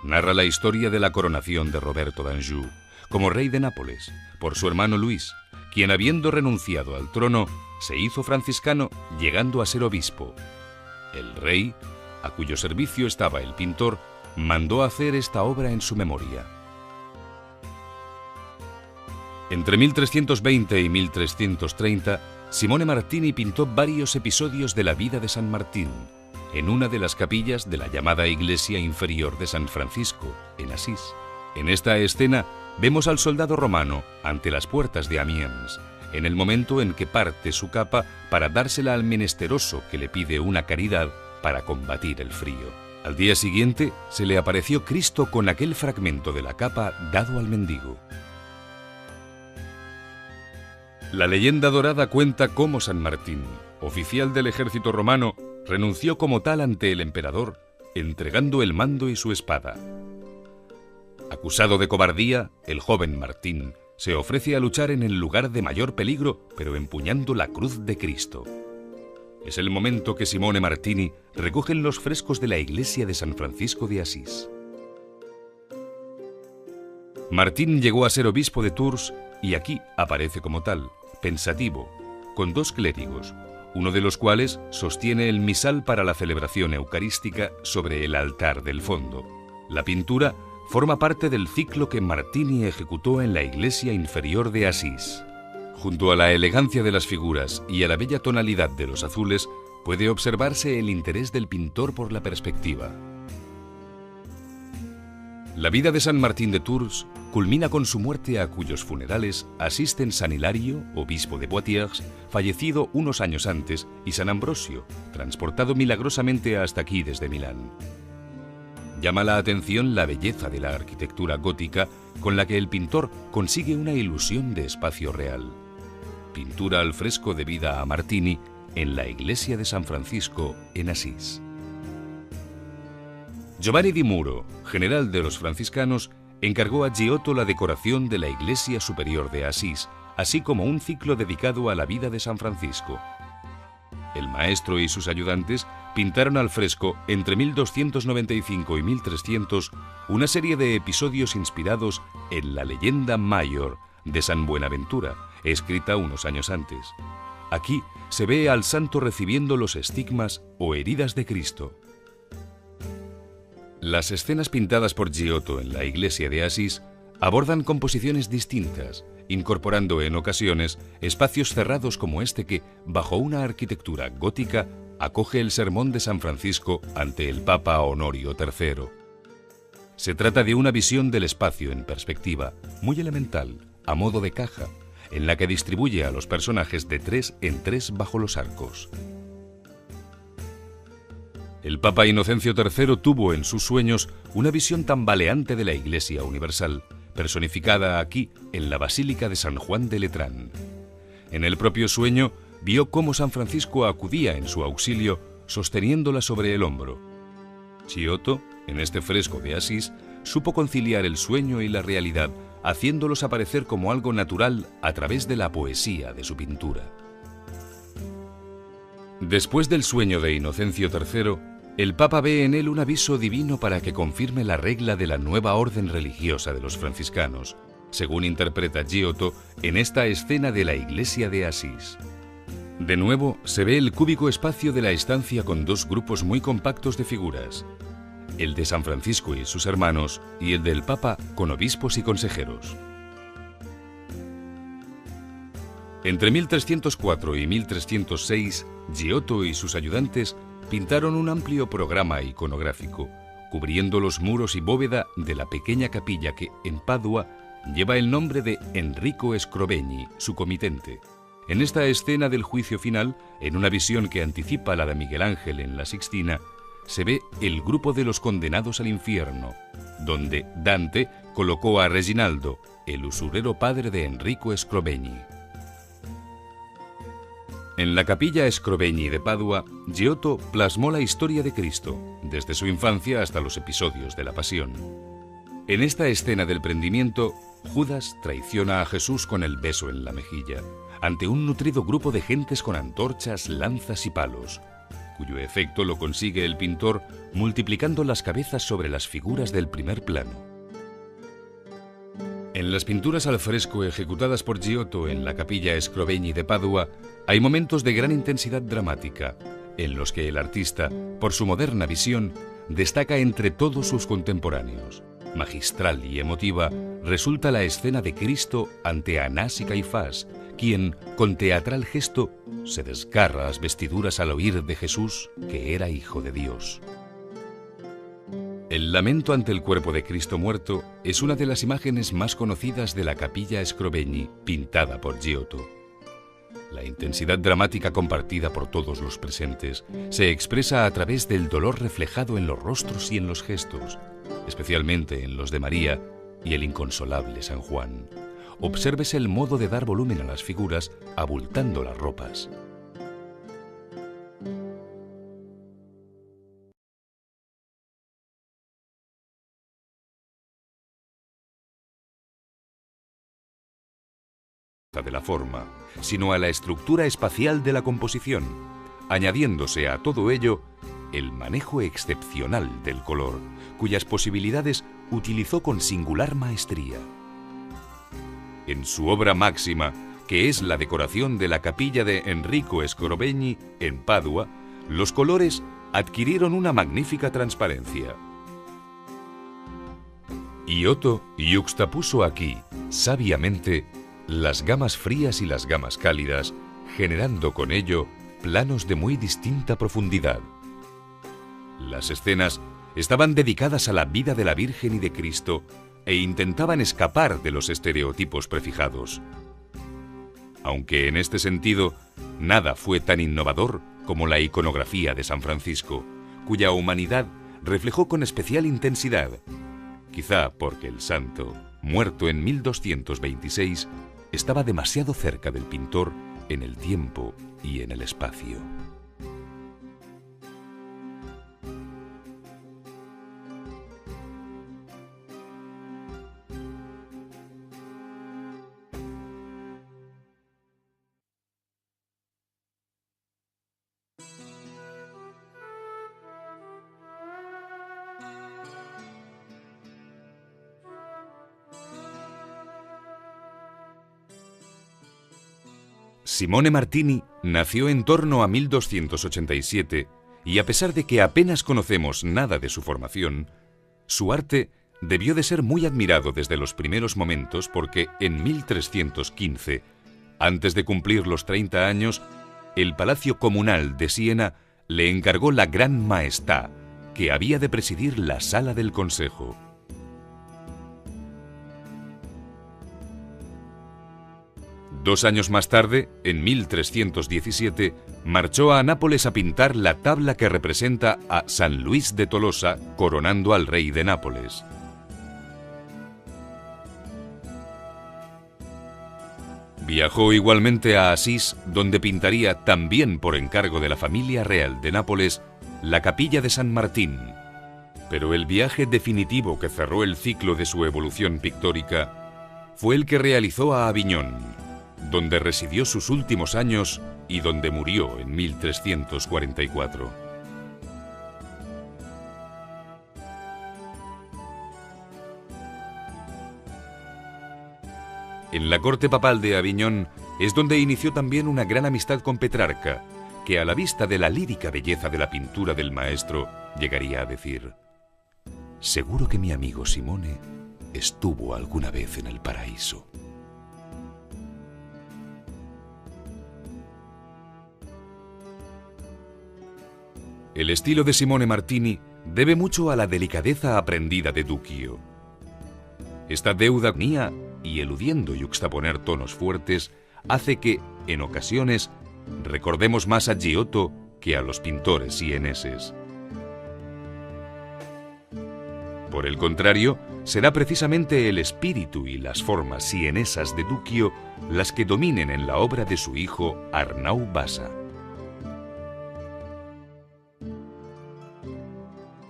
Narra la historia de la coronación de Roberto d'Anjou como rey de Nápoles por su hermano Luis, quien habiendo renunciado al trono, se hizo franciscano llegando a ser obispo. El rey, a cuyo servicio estaba el pintor, mandó hacer esta obra en su memoria. Entre 1320 y 1330, Simone Martini pintó varios episodios de la vida de San Martín, en una de las capillas de la llamada iglesia inferior de San Francisco, en Asís. En esta escena vemos al soldado romano ante las puertas de Amiens, en el momento en que parte su capa para dársela al menesteroso que le pide una caridad para combatir el frío. Al día siguiente se le apareció Cristo con aquel fragmento de la capa dado al mendigo. La leyenda dorada cuenta cómo San Martín, oficial del ejército romano, renunció como tal ante el emperador, entregando el mando y su espada. Acusado de cobardía, el joven Martín se ofrece a luchar en el lugar de mayor peligro, pero empuñando la cruz de Cristo. Es el momento que Simone Martini recoge en los frescos de la iglesia de San Francisco de Asís. Martín llegó a ser obispo de Tours y aquí aparece como tal, pensativo, con 2 clérigos, uno de los cuales sostiene el misal para la celebración eucarística sobre el altar del fondo. La pintura forma parte del ciclo que Martini ejecutó en la iglesia inferior de Asís. Junto a la elegancia de las figuras y a la bella tonalidad de los azules, puede observarse el interés del pintor por la perspectiva. La vida de San Martín de Tours culmina con su muerte, a cuyos funerales asisten San Hilario, obispo de Poitiers, fallecido unos años antes, y San Ambrosio, transportado milagrosamente hasta aquí desde Milán. Llama la atención la belleza de la arquitectura gótica con la que el pintor consigue una ilusión de espacio real. Pintura al fresco debida a Martini en la iglesia de San Francisco en Asís. Giovanni di Muro, general de los franciscanos, encargó a Giotto la decoración de la iglesia superior de Asís, así como un ciclo dedicado a la vida de San Francisco. El maestro y sus ayudantes pintaron al fresco entre 1295 y 1300 una serie de episodios inspirados en la leyenda mayor de San Buenaventura, escrita unos años antes. Aquí se ve al santo recibiendo los estigmas o heridas de Cristo. Las escenas pintadas por Giotto en la iglesia de Asís abordan composiciones distintas, incorporando en ocasiones espacios cerrados como este que, bajo una arquitectura gótica, acoge el sermón de San Francisco ante el Papa Honorio III. Se trata de una visión del espacio en perspectiva, muy elemental, a modo de caja, en la que distribuye a los personajes de 3 en 3 bajo los arcos. El Papa Inocencio III tuvo en sus sueños una visión tambaleante de la Iglesia Universal, personificada aquí en la Basílica de San Juan de Letrán. En el propio sueño vio cómo San Francisco acudía en su auxilio sosteniéndola sobre el hombro. Giotto, en este fresco de Asís, supo conciliar el sueño y la realidad, haciéndolos aparecer como algo natural a través de la poesía de su pintura. Después del sueño de Inocencio III, el Papa ve en él un aviso divino para que confirme la regla de la nueva orden religiosa de los franciscanos, según interpreta Giotto en esta escena de la iglesia de Asís. De nuevo, se ve el cúbico espacio de la estancia con 2 grupos muy compactos de figuras, el de San Francisco y sus hermanos y el del Papa con obispos y consejeros. Entre 1304 y 1306, Giotto y sus ayudantes pintaron un amplio programa iconográfico, cubriendo los muros y bóveda de la pequeña capilla que, en Padua, lleva el nombre de Enrico Scrovegni, su comitente. En esta escena del juicio final, en una visión que anticipa la de Miguel Ángel en la Sixtina, se ve el grupo de los condenados al infierno, donde Dante colocó a Reginaldo, el usurero padre de Enrico Scrovegni. En la capilla Scrovegni de Padua, Giotto plasmó la historia de Cristo, desde su infancia hasta los episodios de la Pasión. En esta escena del prendimiento, Judas traiciona a Jesús con el beso en la mejilla, ante un nutrido grupo de gentes con antorchas, lanzas y palos, cuyo efecto lo consigue el pintor multiplicando las cabezas sobre las figuras del primer plano. En las pinturas al fresco ejecutadas por Giotto en la capilla Scrovegni de Padua, hay momentos de gran intensidad dramática, en los que el artista, por su moderna visión, destaca entre todos sus contemporáneos. Magistral y emotiva resulta la escena de Cristo ante Anás y Caifás, quien, con teatral gesto, se desgarra las vestiduras al oír de Jesús que era hijo de Dios. El lamento ante el cuerpo de Cristo muerto es una de las imágenes más conocidas de la capilla Scrovegni, pintada por Giotto. La intensidad dramática compartida por todos los presentes se expresa a través del dolor reflejado en los rostros y en los gestos, especialmente en los de María y el inconsolable San Juan. Obsérvese el modo de dar volumen a las figuras, abultando las ropas. De la forma, sino a la estructura espacial de la composición, añadiéndose a todo ello el manejo excepcional del color, cuyas posibilidades utilizó con singular maestría. En su obra máxima, que es la decoración de la capilla de Enrico Scrovegni en Padua, los colores adquirieron una magnífica transparencia. Giotto yuxtapuso aquí, sabiamente, las gamas frías y las gamas cálidas, generando con ello planos de muy distinta profundidad. Las escenas estaban dedicadas a la vida de la Virgen y de Cristo e intentaban escapar de los estereotipos prefijados. Aunque en este sentido, nada fue tan innovador como la iconografía de San Francisco, cuya humanidad reflejó con especial intensidad, quizá porque el santo, muerto en 1226, estaba demasiado cerca del pintor en el tiempo y en el espacio. Simone Martini nació en torno a 1287 y a pesar de que apenas conocemos nada de su formación, su arte debió de ser muy admirado desde los primeros momentos porque en 1315, antes de cumplir los 30 años, el Palacio Comunal de Siena le encargó la Gran Maestà, que había de presidir la Sala del Consejo. Dos años más tarde, en 1317, marchó a Nápoles a pintar la tabla que representa a San Luis de Tolosa coronando al rey de Nápoles. Viajó igualmente a Asís, donde pintaría, también por encargo de la familia real de Nápoles, la capilla de San Martín. Pero el viaje definitivo que cerró el ciclo de su evolución pictórica fue el que realizó a Aviñón, donde residió sus últimos años y donde murió en 1344. En la corte papal de Aviñón es donde inició también una gran amistad con Petrarca, que a la vista de la lírica belleza de la pintura del maestro llegaría a decir: «Seguro que mi amigo Simone estuvo alguna vez en el paraíso». El estilo de Simone Martini debe mucho a la delicadeza aprendida de Duccio. Esta deuda mía y eludiendo yuxtaponer tonos fuertes hace que, en ocasiones, recordemos más a Giotto que a los pintores sieneses. Por el contrario, será precisamente el espíritu y las formas sienesas de Duccio las que dominen en la obra de su hijo Arnau Bassa.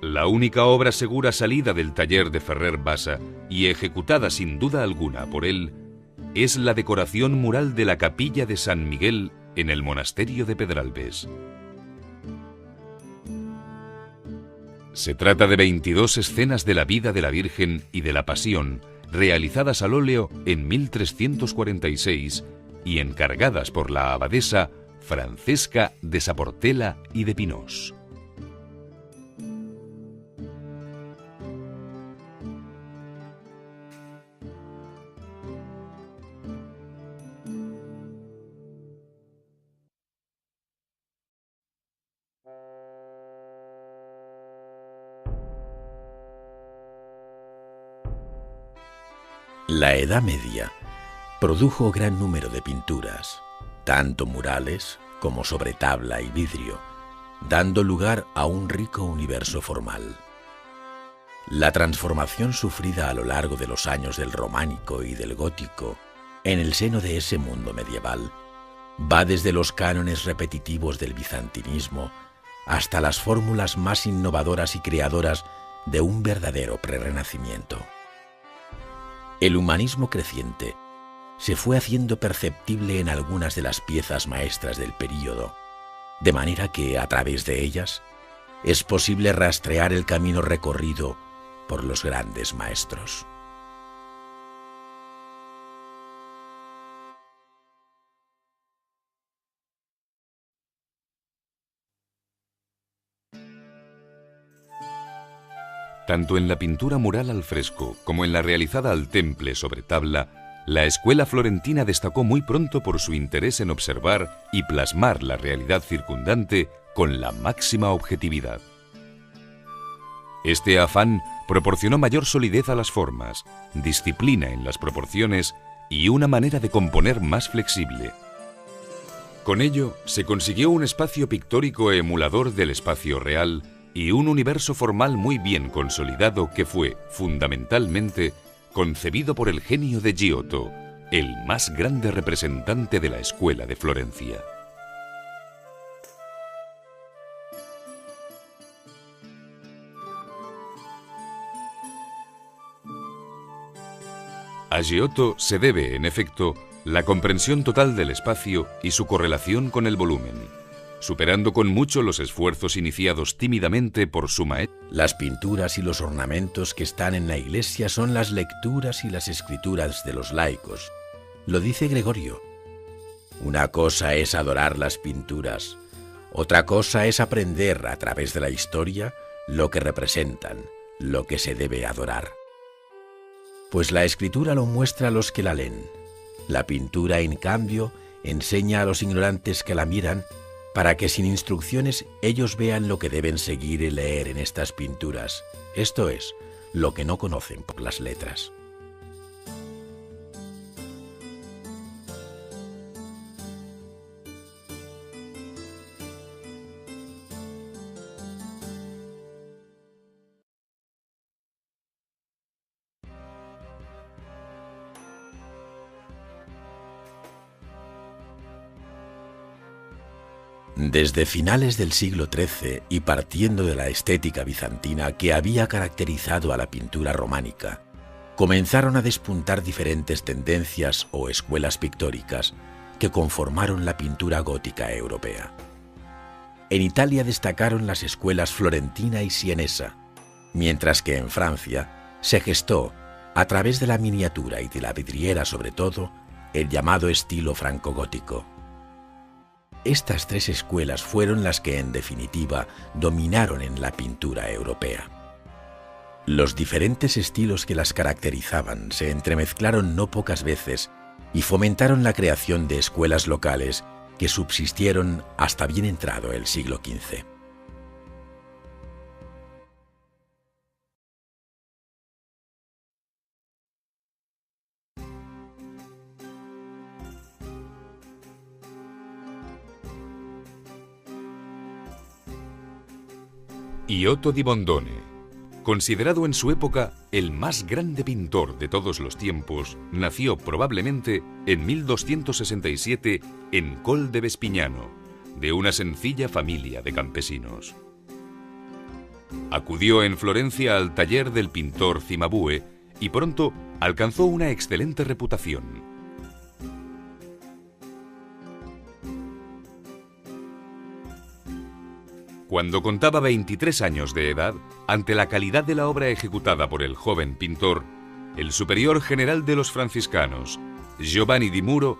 La única obra segura salida del taller de Ferrer Bassa y ejecutada sin duda alguna por él es la decoración mural de la capilla de San Miguel en el monasterio de Pedralbes. Se trata de 22 escenas de la vida de la Virgen y de la Pasión, realizadas al óleo en 1346 y encargadas por la abadesa Francesca de Saportela y de Pinós. La Edad Media produjo gran número de pinturas, tanto murales como sobre tabla y vidrio, dando lugar a un rico universo formal. La transformación sufrida a lo largo de los años del románico y del gótico en el seno de ese mundo medieval va desde los cánones repetitivos del bizantinismo hasta las fórmulas más innovadoras y creadoras de un verdadero prerrenacimiento. El humanismo creciente se fue haciendo perceptible en algunas de las piezas maestras del período, de manera que, a través de ellas, es posible rastrear el camino recorrido por los grandes maestros. Tanto en la pintura mural al fresco como en la realizada al temple sobre tabla, la escuela florentina destacó muy pronto por su interés en observar y plasmar la realidad circundante con la máxima objetividad. Este afán proporcionó mayor solidez a las formas, disciplina en las proporciones y una manera de componer más flexible. Con ello, se consiguió un espacio pictórico emulador del espacio real y un universo formal muy bien consolidado que fue, fundamentalmente, concebido por el genio de Giotto, el más grande representante de la escuela de Florencia. A Giotto se debe, en efecto, la comprensión total del espacio y su correlación con el volumen, superando con mucho los esfuerzos iniciados tímidamente por su maestro. Las pinturas y los ornamentos que están en la iglesia son las lecturas y las escrituras de los laicos. Lo dice Gregorio. Una cosa es adorar las pinturas, otra cosa es aprender a través de la historia lo que representan, lo que se debe adorar. Pues la escritura lo muestra a los que la leen. La pintura, en cambio, enseña a los ignorantes que la miran para que sin instrucciones ellos vean lo que deben seguir y leer en estas pinturas, esto es, lo que no conocen por las letras. Desde finales del siglo XIII y partiendo de la estética bizantina que había caracterizado a la pintura románica, comenzaron a despuntar diferentes tendencias o escuelas pictóricas que conformaron la pintura gótica europea. En Italia destacaron las escuelas florentina y sienesa, mientras que en Francia se gestó, a través de la miniatura y de la vidriera sobre todo, el llamado estilo francogótico. Estas tres escuelas fueron las que, en definitiva, dominaron en la pintura europea. Los diferentes estilos que las caracterizaban se entremezclaron no pocas veces y fomentaron la creación de escuelas locales que subsistieron hasta bien entrado el siglo XV. Giotto di Bondone, considerado en su época el más grande pintor de todos los tiempos, nació probablemente en 1267 en Col de Vespignano, de una sencilla familia de campesinos. Acudió en Florencia al taller del pintor Cimabue y pronto alcanzó una excelente reputación. Cuando contaba 23 años de edad, ante la calidad de la obra ejecutada por el joven pintor, el superior general de los franciscanos, Giovanni di Muro,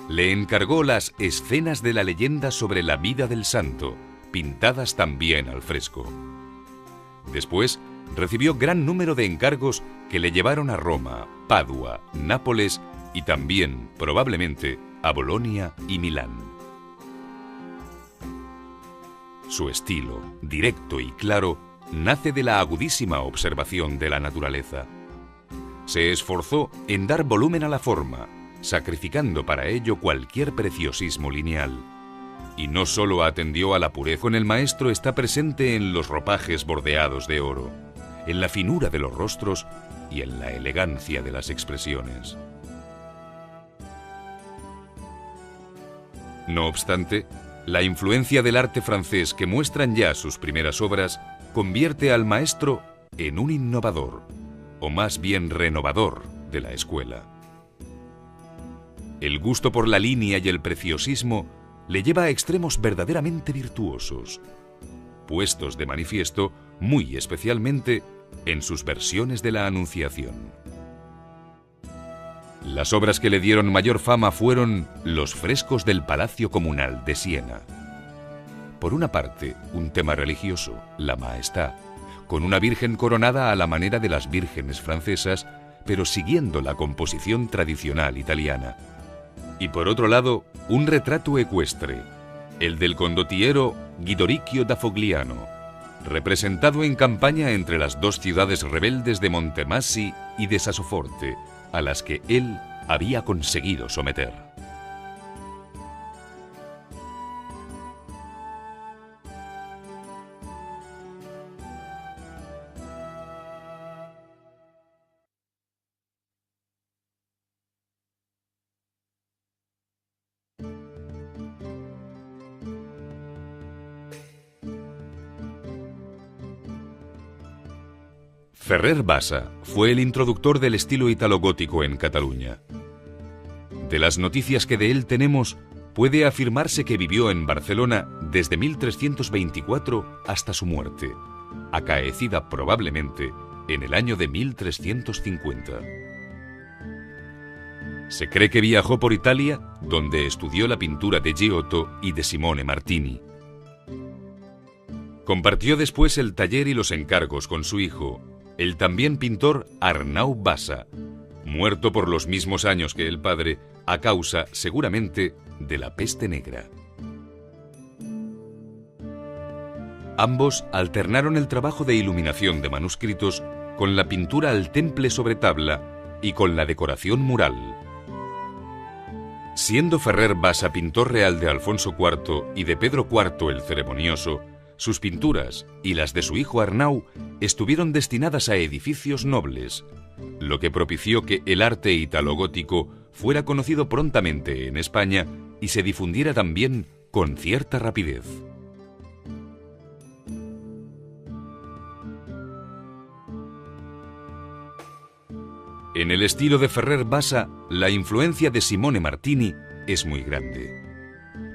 le encargó las escenas de la leyenda sobre la vida del santo, pintadas también al fresco. Después, recibió gran número de encargos que le llevaron a Roma, Padua, Nápoles y también, probablemente, a Bolonia y Milán. Su estilo, directo y claro, nace de la agudísima observación de la naturaleza. Se esforzó en dar volumen a la forma, sacrificando para ello cualquier preciosismo lineal. Y no solo atendió a la pureza, con el maestro está presente en los ropajes bordeados de oro, en la finura de los rostros y en la elegancia de las expresiones. No obstante, la influencia del arte francés que muestran ya sus primeras obras convierte al maestro en un innovador, o más bien renovador, de la escuela. El gusto por la línea y el preciosismo le lleva a extremos verdaderamente virtuosos, puestos de manifiesto muy especialmente en sus versiones de la Anunciación. Las obras que le dieron mayor fama fueron los frescos del Palacio Comunal de Siena. Por una parte, un tema religioso, la Majestad, con una virgen coronada a la manera de las vírgenes francesas, pero siguiendo la composición tradicional italiana. Y por otro lado, un retrato ecuestre, el del condottiero Guidoricchio da Fogliano, representado en campaña entre las dos ciudades rebeldes de Montemassi y de Sassoforte, a las que él había conseguido someter. Ferrer Bassa fue el introductor del estilo italogótico en Cataluña. De las noticias que de él tenemos, puede afirmarse que vivió en Barcelona desde 1324 hasta su muerte, acaecida probablemente en el año de 1350. Se cree que viajó por Italia, donde estudió la pintura de Giotto y de Simone Martini. Compartió después el taller y los encargos con su hijo, el también pintor Arnau Bassa, muerto por los mismos años que el padre, a causa, seguramente, de la peste negra. Ambos alternaron el trabajo de iluminación de manuscritos con la pintura al temple sobre tabla y con la decoración mural. Siendo Ferrer Bassa pintor real de Alfonso IV y de Pedro IV el Ceremonioso, sus pinturas y las de su hijo Arnau estuvieron destinadas a edificios nobles, lo que propició que el arte italogótico fuera conocido prontamente en España y se difundiera también con cierta rapidez. En el estilo de Ferrer Bassa, la influencia de Simone Martini es muy grande.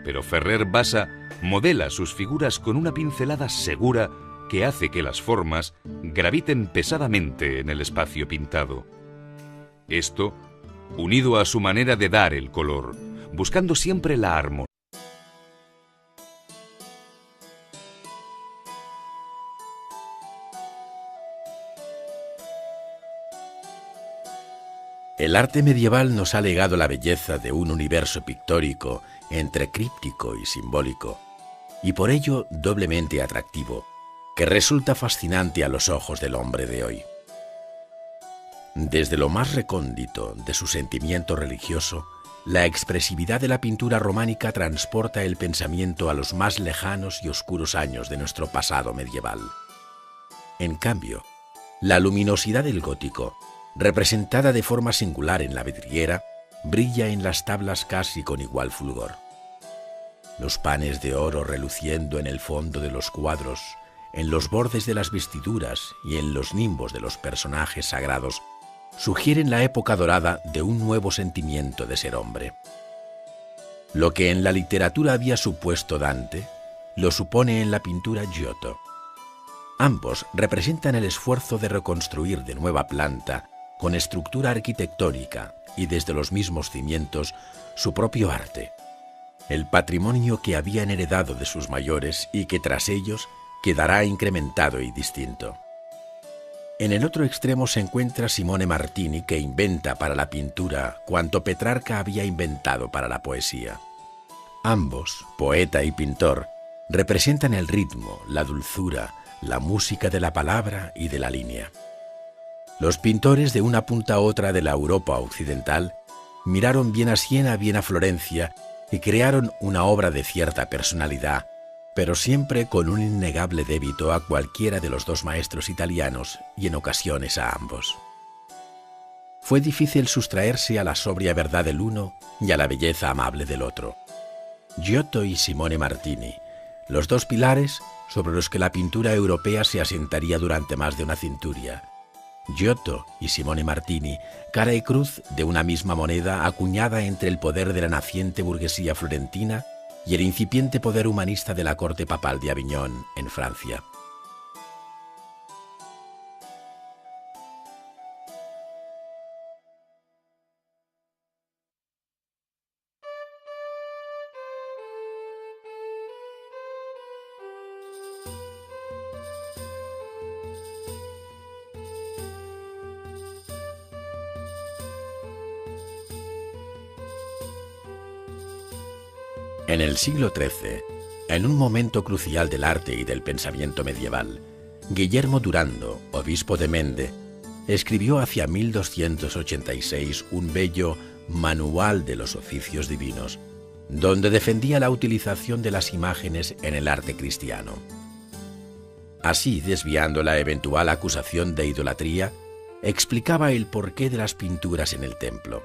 Pero Ferrer Bassa modela sus figuras con una pincelada segura que hace que las formas graviten pesadamente en el espacio pintado. Esto, unido a su manera de dar el color, buscando siempre la armonía. El arte medieval nos ha legado la belleza de un universo pictórico entre críptico y simbólico, y por ello doblemente atractivo, que resulta fascinante a los ojos del hombre de hoy. Desde lo más recóndito de su sentimiento religioso, la expresividad de la pintura románica transporta el pensamiento a los más lejanos y oscuros años de nuestro pasado medieval. En cambio, la luminosidad del gótico, representada de forma singular en la vidriera, brilla en las tablas casi con igual fulgor. Los panes de oro reluciendo en el fondo de los cuadros, en los bordes de las vestiduras y en los nimbos de los personajes sagrados, sugieren la época dorada de un nuevo sentimiento de ser hombre. Lo que en la literatura había supuesto Dante, lo supone en la pintura Giotto. Ambos representan el esfuerzo de reconstruir de nueva planta, con estructura arquitectónica y desde los mismos cimientos, su propio arte, el patrimonio que habían heredado de sus mayores y que tras ellos quedará incrementado y distinto. En el otro extremo se encuentra Simone Martini, que inventa para la pintura cuanto Petrarca había inventado para la poesía. Ambos, poeta y pintor, representan el ritmo, la dulzura, la música de la palabra y de la línea. Los pintores de una punta a otra de la Europa occidental miraron bien a Siena, bien a Florencia y crearon una obra de cierta personalidad, pero siempre con un innegable débito a cualquiera de los dos maestros italianos y en ocasiones a ambos. Fue difícil sustraerse a la sobria verdad del uno y a la belleza amable del otro. Giotto y Simone Martini, los dos pilares sobre los que la pintura europea se asentaría durante más de una centuria. Giotto y Simone Martini, cara y cruz de una misma moneda acuñada entre el poder de la naciente burguesía florentina y el incipiente poder humanista de la corte papal de Aviñón, en Francia. En el siglo XIII, en un momento crucial del arte y del pensamiento medieval, Guillermo Durando, obispo de Mende, escribió hacia 1286 un bello Manual de los Oficios Divinos, donde defendía la utilización de las imágenes en el arte cristiano. Así, desviando la eventual acusación de idolatría, explicaba el porqué de las pinturas en el templo.